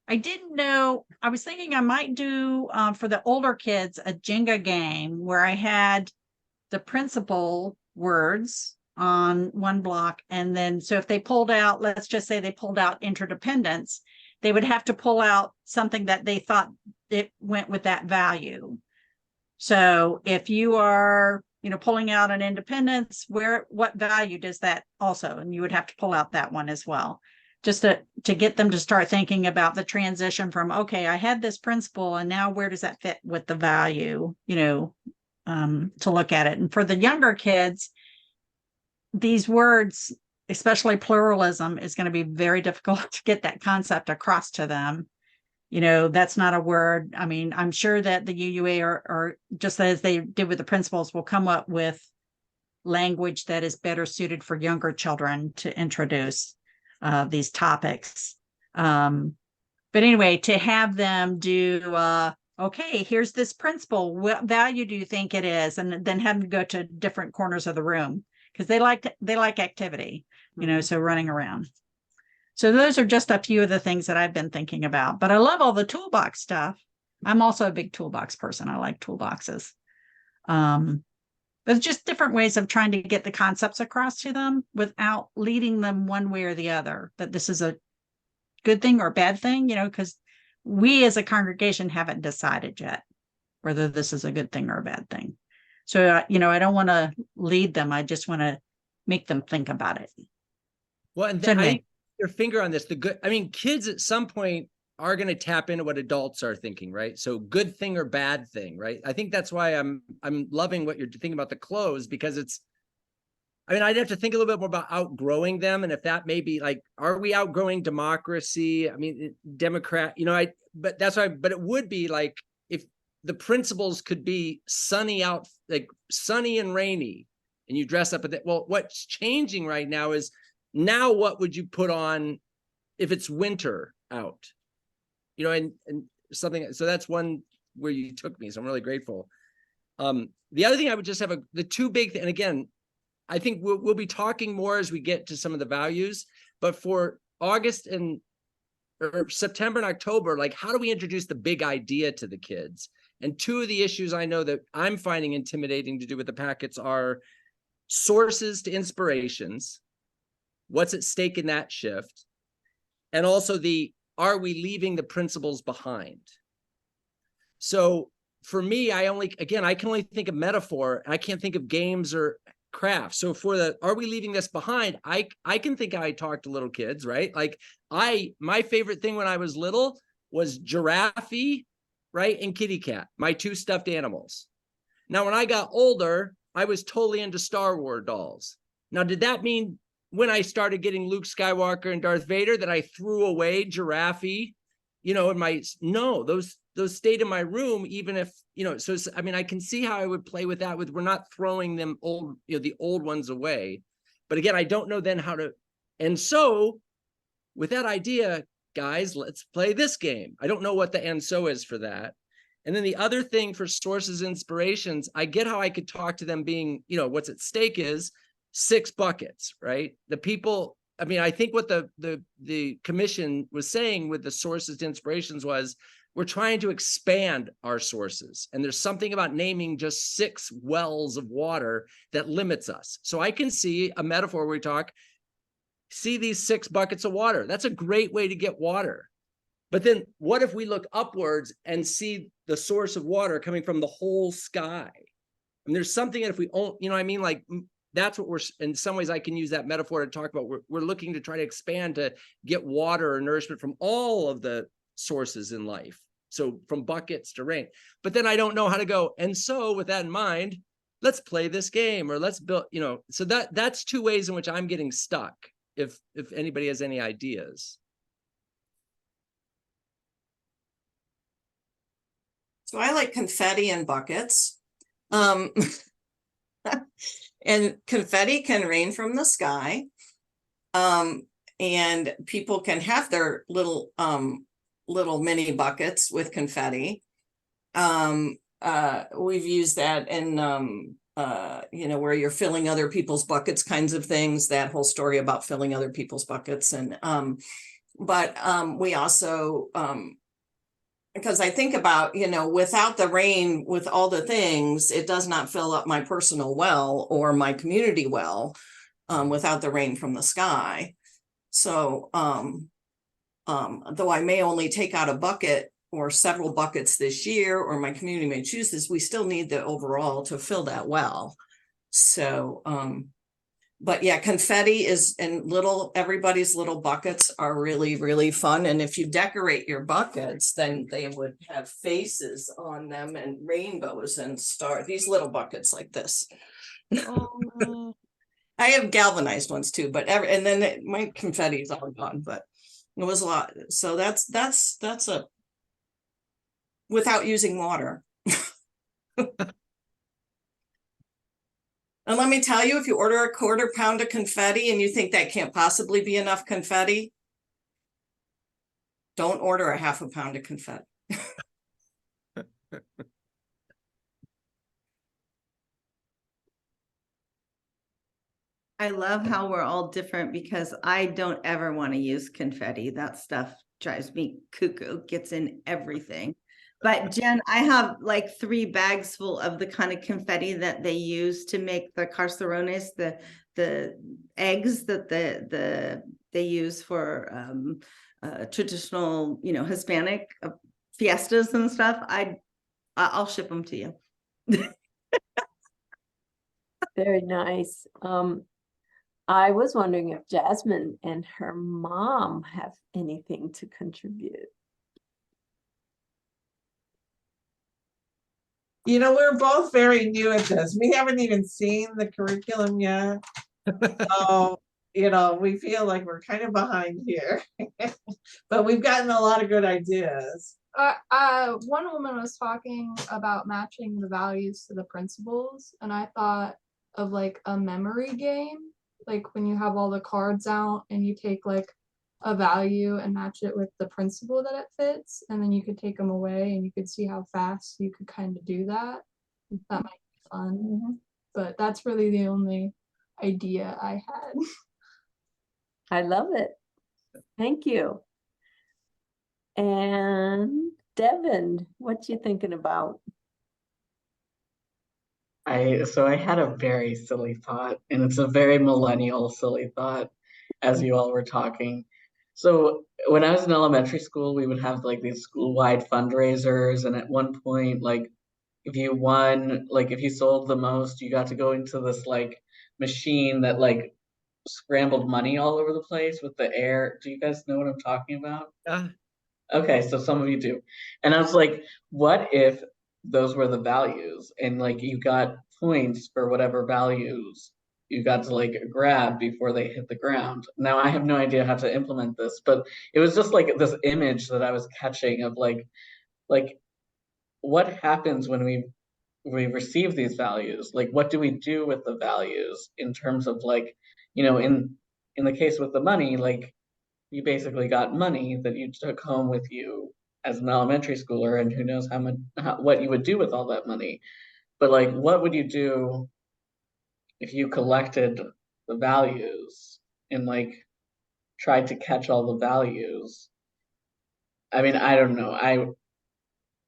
didn't know, I was thinking I might do for the older kids a Jenga game where I had the principal words on one block. And then, so if they pulled out, let's just say they pulled out interdependence, they would have to pull out something that they thought it went with that value. So if you are, pulling out an independence, what value does that also? And you would have to pull out that one as well, just to get them to start thinking about the transition from, okay, I had this principle and now where does that fit with the value, to look at it. And for the younger kids, these words, especially pluralism, is going to be very difficult to get that concept across to them. That's not a word. I mean, I'm sure that the UUA or just as they did with the principles will come up with language that is better suited for younger children to introduce these topics. But anyway, to have them do, okay, here's this principle. What value do you think it is? And then have them go to different corners of the room because they like activity, so running around. So those are just a few of the things that I've been thinking about, but I love all the toolbox stuff. I'm also a big toolbox person. I like toolboxes. But it's just different ways of trying to get the concepts across to them without leading them one way or the other, that this is a good thing or a bad thing, because we as a congregation haven't decided yet whether this is a good thing or a bad thing. So, I don't want to lead them. I just want to make them think about it. Well, and I your finger on this. Kids at some point are going to tap into what adults are thinking, right? So good thing or bad thing, right? I think that's why I'm loving what you're thinking about the clothes, because I'd have to think a little bit more about outgrowing them. And if that may be like, are we outgrowing democracy? Democrat, but that's why, but it would be like, if the principles could be sunny out, like sunny and rainy, and you dress up at that. Well, what's changing right now is, now what would you put on if it's winter out? And something. So that's one where you took me. So I'm really grateful. The other thing I would just have the two big things, and again, I think we'll be talking more as we get to some of the values, but for August or September and October, like, how do we introduce the big idea to the kids? And two of the issues I know that I'm finding intimidating to do with the packets are sources to inspirations. What's at stake in that shift? And also are we leaving the principles behind? So for me, I can only think of metaphor, and I can't think of games or crafts. So for are we leaving this behind? I can think how I talk to little kids, right? Like my favorite thing when I was little was Giraffe, right? And Kitty Cat, my two stuffed animals. Now, when I got older, I was totally into Star Wars dolls. Now, did that mean when I started getting Luke Skywalker and Darth Vader that I threw away Giraffe, no, those stayed in my room, even if, so, I can see how I would play with that we're not throwing them the old ones away. But again, I don't know then how to, and so with that idea, guys, let's play this game. I don't know what the and so is for that. And then the other thing for sources, inspirations, I get how I could talk to them being, you know, what's at stake is 6 buckets, right? The people, I mean, I think what the commission was saying with the sources to inspirations was, we're trying to expand our sources. And there's something about naming just 6 wells of water that limits us. So I can see a metaphor where we talk, see these 6 buckets of water. That's a great way to get water. But then what if we look upwards and see the source of water coming from the whole sky? And there's something that if we own, you know what I mean? Like, that's what we're, in some ways I can use that metaphor to talk about. We're looking to try to expand to get water or nourishment from all of the sources in life. So from buckets to rain, but then I don't know how to go. And so with that in mind, let's play this game, or let's build, you know, so that's 2 ways in which I'm getting stuck. If anybody has any ideas. So I like confetti and buckets. And confetti can rain from the sky. And people can have their little mini buckets with confetti. We've used that in you know, where you're filling other people's buckets kinds of things, that whole story about filling other people's buckets. And we also because I think about, you know, without the rain, with all the things, it does not fill up my personal well or my community well, without the rain from the sky. So though I may only take out a bucket or several buckets this year, or my community may choose this, we still need the overall to fill that well. So but yeah, confetti is, and everybody's little buckets are really, really fun. And if you decorate your buckets, then they would have faces on them and rainbows and stars, these little buckets like this. Oh, I have galvanized ones too, but and then my confetti is all gone, but it was a lot. So that's a, without using water. And let me tell you, if you order a 1/4 pound of confetti and you think that can't possibly be enough confetti, don't order a 1/2 pound of confetti. I love how we're all different, because I don't ever want to use confetti. That stuff drives me cuckoo, gets in everything. But Jen, I have like 3 bags full of the kind of confetti that they use to make the carcerones, the eggs that they use for traditional, you know, Hispanic fiestas and stuff. I'll ship them to you. very nice. I was wondering if Jasmine and her mom have anything to contribute. You know, we're both very new at this. We haven't even seen the curriculum yet. So, you know, we feel like we're kind of behind here, but we've gotten a lot of good ideas. One woman was talking about matching the values to the principles, and I thought of like a memory game, like when you have all the cards out and you take like a value and match it with the principle that it fits, and then you could take them away and you could see how fast you could kind of do that. That might be fun. But that's really the only idea I had. I love it. Thank you. And Devin, what you thinking about? So I had a very silly thought, and it's a very millennial silly thought, as you all were talking. So when I was in elementary school, we would have like these school-wide fundraisers, and at one point, like if you won, like if you sold the most, you got to go into this like machine that like scrambled money all over the place with the air. Do you guys know what I'm talking about? Okay, so some of you do. And I was like, what if those were the values, and like you got points for whatever values you got to like grab before they hit the ground? Now I have no idea how to implement this, but it was just like this image that I was catching of like what happens when we receive these values? Like what do we do with the values in terms of like, you know, in the case with the money, like you basically got money that you took home with you as an elementary schooler, and who knows what you would do with all that money. But like, what would you do if you collected the values and like tried to catch all the values? I mean, I don't know.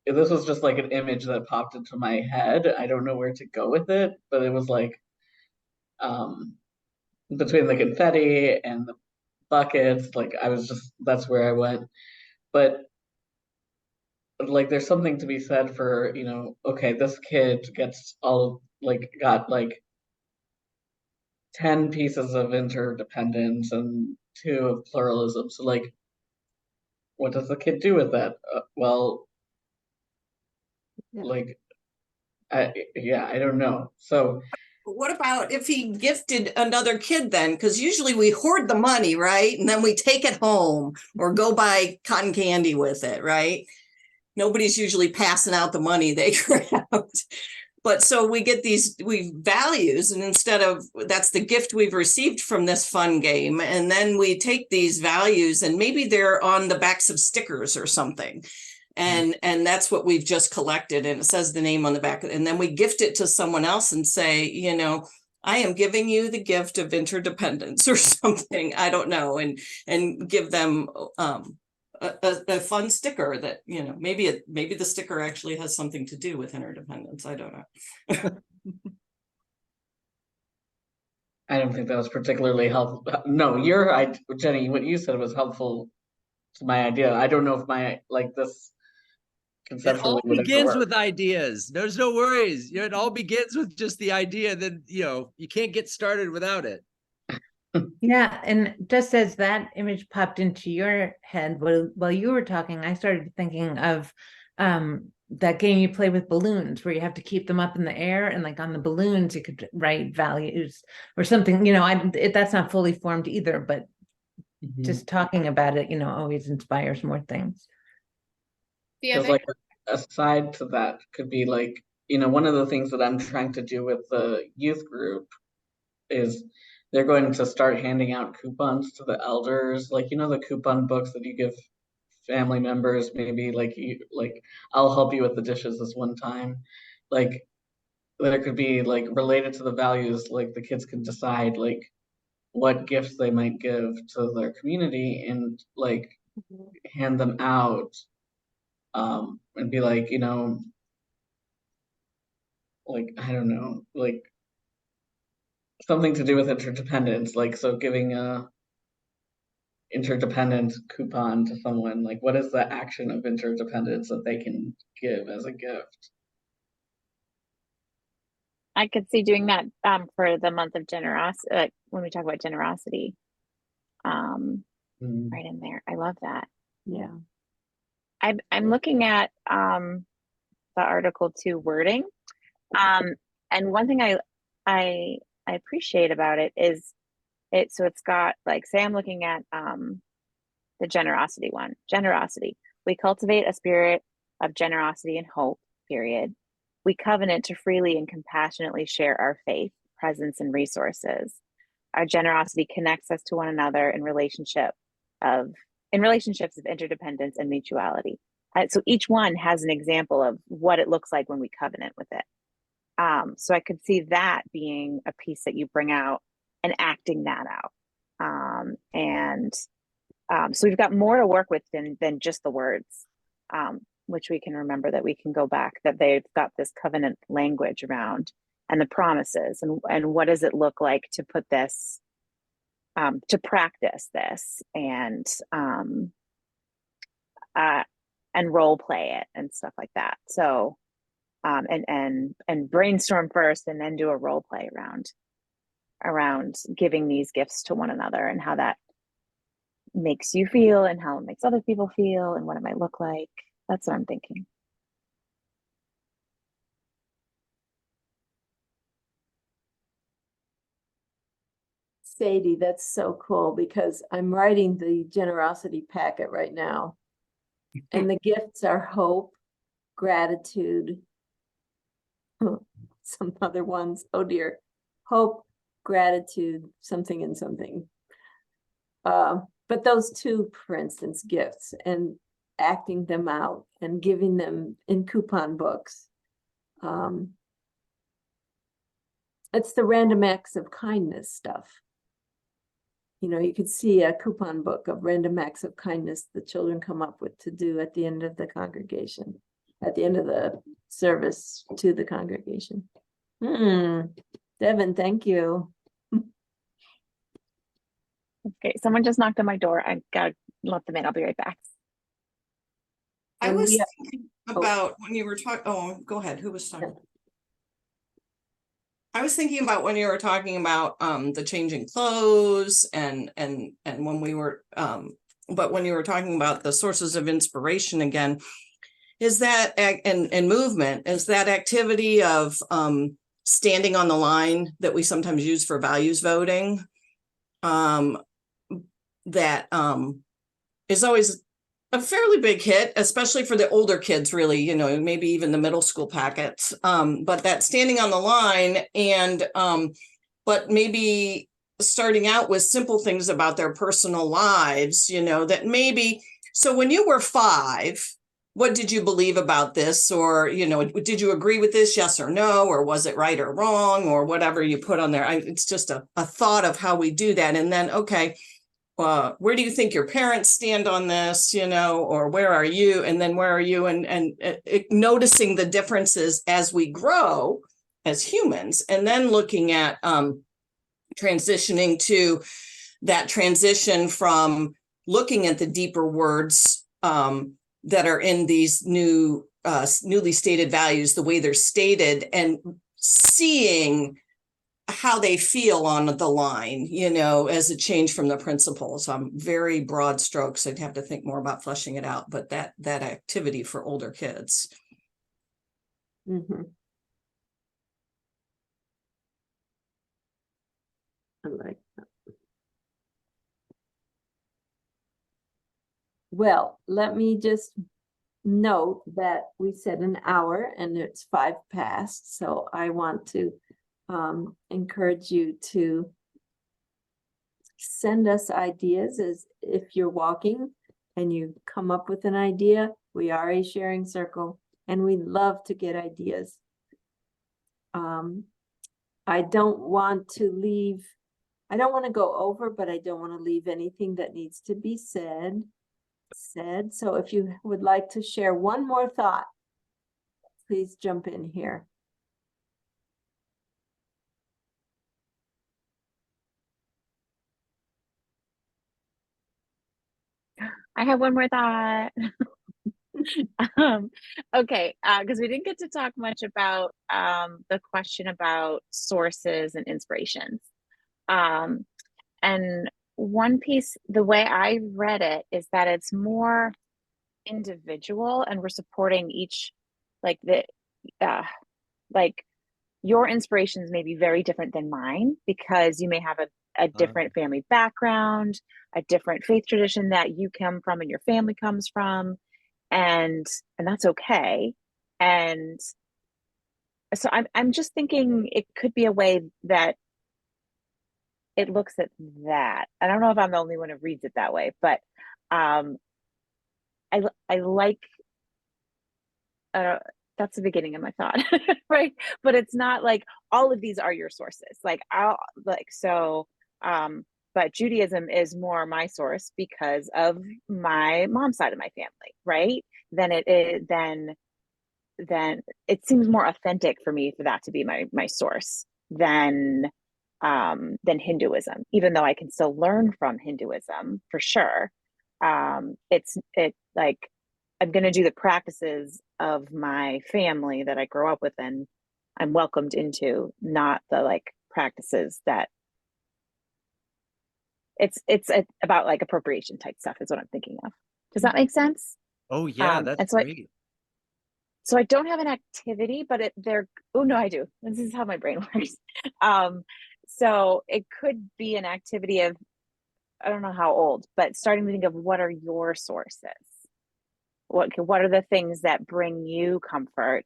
This was just like an image that popped into my head. I don't know where to go with it, but it was like between the confetti and the buckets, like that's where I went. But like there's something to be said for, okay, this kid got like 10 pieces of interdependence and 2 of pluralism. So like, what does the kid do with that? Well, Yeah. like, I don't know. So What about if he gifted another kid then? Because usually we hoard the money, right? And then we take it home or go buy cotton candy with it, right? Nobody's usually passing out the money they grabbed. But so we get we values, and instead of, that's the gift we've received from this fun game. And then we take these values and maybe they're on the backs of stickers or something. And that's what we've just collected, and it says the name on the back, and then we gift it to someone else and say, I am giving you the gift of interdependence or something, I don't know, and give them a fun sticker that, maybe the sticker actually has something to do with interdependence, I don't know. I don't think that was particularly helpful. No, Jenny, what you said was helpful to my idea. I don't know if this It conceptually all would ever begins work. with ideas. There's no worries. It all begins with just the idea that, you can't get started without it. Yeah, and just as that image popped into your head while you were talking, I started thinking of that game you play with balloons where you have to keep them up in the air, and like on the balloons you could write values or something. That's not fully formed either, but just talking about it, always inspires more things. Because like aside to that could be like, one of the things that I'm trying to do with the youth group is they're going to start handing out coupons to the elders, like the coupon books that you give family members, maybe like I'll help you with the dishes this one time. Like there could be like related to the values, like the kids can decide like what gifts they might give to their community and like hand them out, and be like, like I don't know, like something to do with interdependence, like so giving a interdependence coupon to someone, like what is the action of interdependence that they can give as a gift? I could see doing that for the month of generosity, when we talk about generosity, right in there. I love that. Yeah. I'm looking at the Article 2 wording, and one thing I appreciate about it is so it's got like, say I'm looking at the generosity one. Generosity. We cultivate a spirit of generosity and hope, period. We covenant to freely and compassionately share our faith, presence, and resources. Our generosity connects us to one another in relationships of interdependence and mutuality. So each one has an example of what it looks like when we covenant with it. So I could see that being a piece that you bring out and acting that out. So we've got more to work with than just the words, which we can remember that we can go back, that they've got this covenant language around, and the promises, and what does it look like to put this, to practice this, and role play it and stuff like that. So and brainstorm first and then do a role play around giving these gifts to one another, and how that makes you feel and how it makes other people feel and what it might look like. That's what I'm thinking. Sadie, that's so cool, because I'm writing the generosity packet right now. And the gifts are hope, gratitude, some other ones. Oh dear. Hope, gratitude, something and something. But those two, for instance, gifts. And acting them out and giving them in coupon books. It's the random acts of kindness stuff. You know, you could see a coupon book of random acts of kindness the children come up with to do at the end of the congregation, at the end of the service to the congregation. Devin, thank you. Okay, someone just knocked on my door. I gotta let them in. I'll be right back. I And was we- thinking about when you were talking, oh, go ahead, who was talking? I was thinking about when you were talking about the changing clothes and when we were but when you were talking about the sources of inspiration again, is that and movement, is that activity of standing on the line that we sometimes use for values voting, that is always a fairly big hit, especially for the older kids, really, you know, maybe even the middle school packets. But that standing on the line and but maybe starting out with simple things about their personal lives, you know, that maybe, so when you were 5, what did you believe about this? Or, you know, did you agree with this? Yes or no? Or was it right or wrong? Or whatever you put on there. It's just a thought of how we do that. And then, okay, where do you think your parents stand on this, you know, or where are you? And then where are you? And noticing the differences as we grow as humans, and then looking at transitioning to that transition from looking at the deeper words that are in these newly stated values, the way they're stated, and seeing how they feel on the line, you know, as a change from the principles. Very broad strokes. I'd have to think more about fleshing it out, but that activity for older kids. Mm-hmm. I like that. Well, let me just note that we said an hour and it's 5 past. So I want to encourage you to send us ideas as if you're walking and you come up with an idea. We are a sharing circle and we love to get ideas. I don't want to go over, but I don't want to leave anything that needs to be said. So if you would like to share one more thought, please jump in here. I have one more thought. Okay, because we didn't get to talk much about the question about sources and inspirations. And one piece, the way I read it is that it's more individual and we're supporting each, like your inspirations may be very different than mine because you may have a different family background, a different faith tradition that you come from and your family comes from, and that's okay. And so I'm just thinking it could be a way that it looks at that. I don't know if I'm the only one who reads it that way, but I like that's the beginning of my thought, right? But it's not like all of these are your sources. But Judaism is more my source because of my mom's side of my family, right? Then it seems more authentic for me for that to be my source than Hinduism, even though I can still learn from Hinduism for sure. It's like I'm going to do the practices of my family that I grow up with and I'm welcomed into, not the like practices that it's about like appropriation type stuff is what I'm thinking of. Does that make sense? Oh yeah, that's great. So I don't have an activity, but oh no, I do. This is how my brain works. So it could be an activity of, I don't know how old, but starting to think of what are your sources? What are the things that bring you comfort?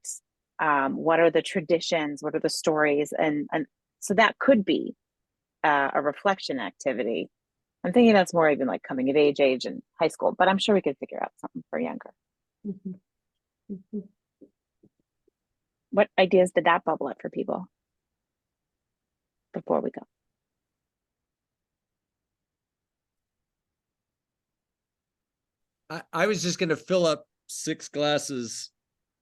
What are the traditions? What are the stories? And so that could be a reflection activity. I'm thinking that's more even like coming of age and high school, but I'm sure we could figure out something for younger. Mhm. Mhm. What ideas did that bubble up for people before we go? I was just going to fill up 6 glasses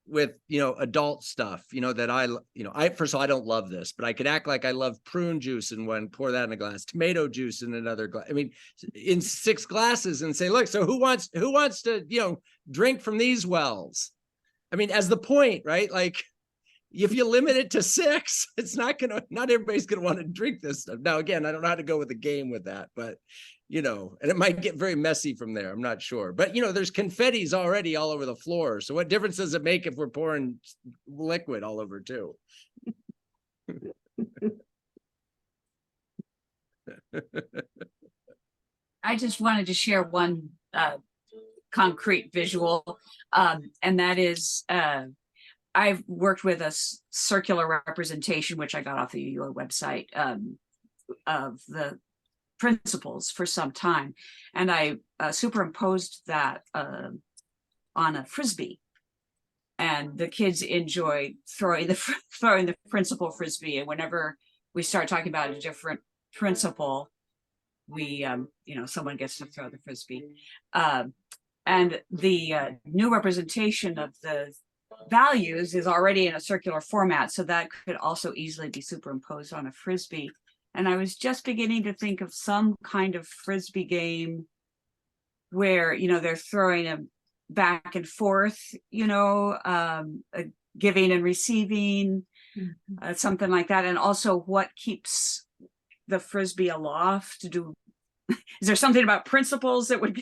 with, adult stuff, that I first of all, I don't love this, but I could act like I love prune juice in one, pour that in a glass, tomato juice in another glass. I mean, in 6 glasses, and say, look, so who wants to, drink from these wells? I mean, as the point, right? Like, if you limit it to 6, it's not everybody's gonna want to drink this stuff. Now, again, I don't know how to go with the game with that, but and it might get very messy from there. I'm not sure, but there's confettis already all over the floor. So what difference does it make if we're pouring liquid all over too? I just wanted to share one concrete visual, and that is I've worked with a circular representation, which I got off the UO website, of the principles for some time. And I superimposed that on a Frisbee. And the kids enjoy throwing the principal Frisbee. And whenever we start talking about a different principle, we, someone gets to throw the Frisbee. And the new representation of the values is already in a circular format, so that could also easily be superimposed on a Frisbee. And I was just beginning to think of some kind of Frisbee game where, they're throwing them back and forth, giving and receiving, something like that. And also what keeps the Frisbee aloft? Is there something about principles that would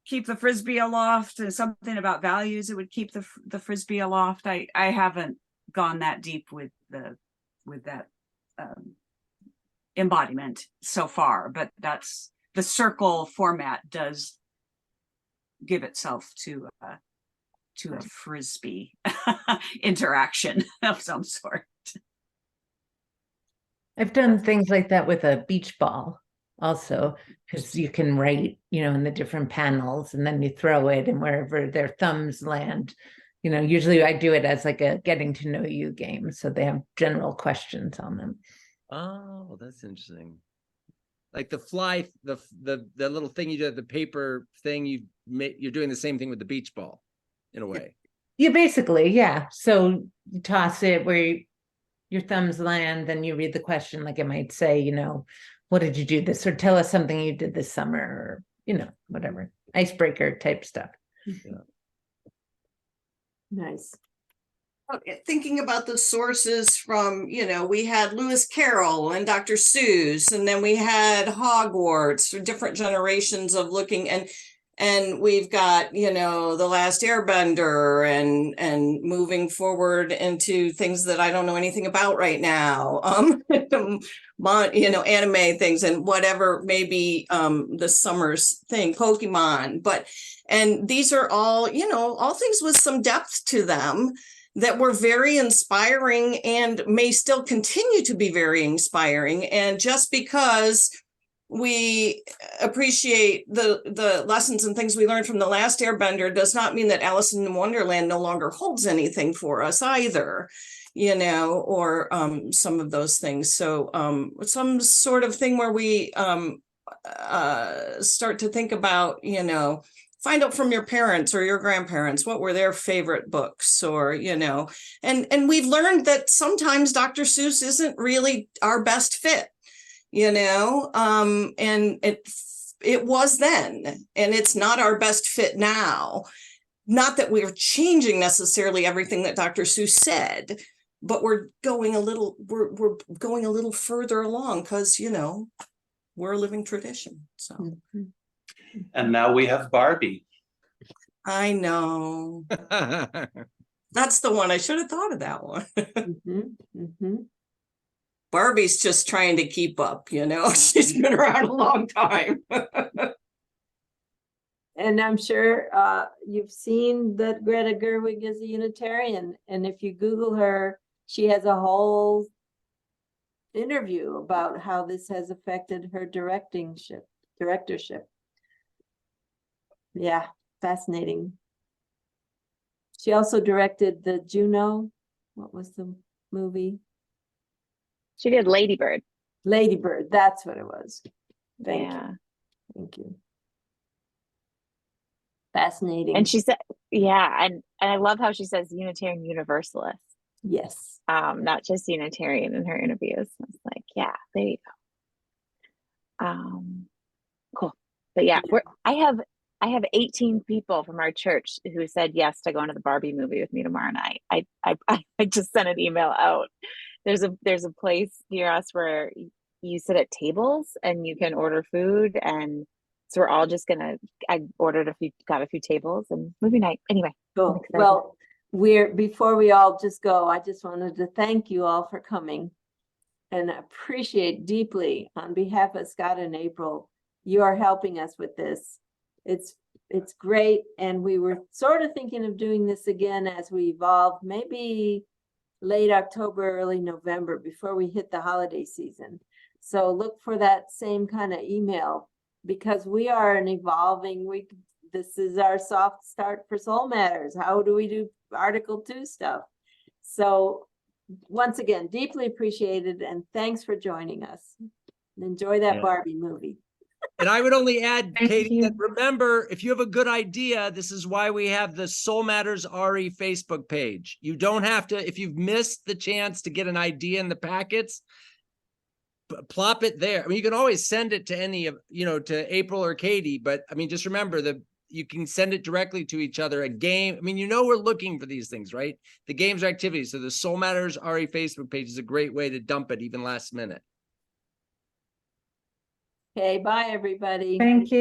keep the Frisbee aloft, and something about values that would keep the Frisbee aloft? I haven't gone that deep with that embodiment so far, but that's the circle format does give itself to a Frisbee interaction of some sort. I've done things like that with a beach ball also, because you can write, in the different panels, and then you throw it, and wherever their thumbs land, usually I do it as like a getting to know you game. So they have general questions on them. Oh, that's interesting. Like the fly, the little thing you do, the paper thing, you're doing the same thing with the beach ball in a way. Yeah, basically, yeah. So you toss it where your thumbs land, then you read the question, like it might say, what did you do this, or tell us something you did this summer, or, whatever, icebreaker type stuff. Yeah. Nice. Thinking about the sources from, we had Lewis Carroll and Dr. Seuss, and then we had Hogwarts, different generations of looking, and we've got, The Last Airbender, and moving forward into things that I don't know anything about right now, anime things, and whatever, maybe the summer's thing, Pokemon, and these are all, all things with some depth to them that were very inspiring and may still continue to be very inspiring. And just because we appreciate the lessons and things we learned from The Last Airbender does not mean that Alice in Wonderland no longer holds anything for us either, or some of those things. So some sort of thing where we start to think about, find out from your parents or your grandparents what were their favorite books, or and we've learned that sometimes Dr. Seuss isn't really our best fit, and it was then, and it's not our best fit now. Not that we're changing necessarily everything that Dr. Seuss said, but we're going a little further along because we're a living tradition. So and now we have Barbie. I know. That's the one. I should have thought of that one. Barbie's just trying to keep up, she's been around a long time. And I'm sure you've seen that Greta Gerwig is a Unitarian. And if you Google her, she has a whole interview about how this has affected her directingship. directorship. Yeah, fascinating. She also directed the Juno. What was the movie? She did Lady Bird. Lady Bird, that's what it was. Thank Yeah. you. Thank you. Fascinating. And she said, yeah, and I love how she says Unitarian Universalist. Yes. Not just Unitarian in her interviews. I was like, yeah, there you go. Cool. But yeah, I have 18 people from our church who said yes to going to the Barbie movie with me tomorrow night. I just sent an email out. There's a place near us where you sit at tables and you can order food, and so we're all just I got a few tables and movie night. Anyway. Cool. Well, before we all just go, I just wanted to thank you all for coming and appreciate deeply on behalf of Scott and April, you are helping us with this. It's great. And we were sort of thinking of doing this again as we evolve, maybe late October, early November, before we hit the holiday season. So look for that same kind of email, because we are an evolving week. This is our soft start for Soul Matters. How do we do Article 2 stuff? So once again, deeply appreciated, and thanks for joining us. Enjoy that Barbie movie. And I would only add, Katie, that remember, if you have a good idea, this is why we have the Soul Matters RE Facebook page. You don't have to, if you've missed the chance to get an idea in the packets, plop it there. I mean, you can always send it to any of, to April or Katie, but I mean, just remember that you can send it directly to each other. A game, I mean, we're looking for these things, right? The games or activities. So the Soul Matters RE Facebook page is a great way to dump it even last minute. Okay, bye everybody. Thank you.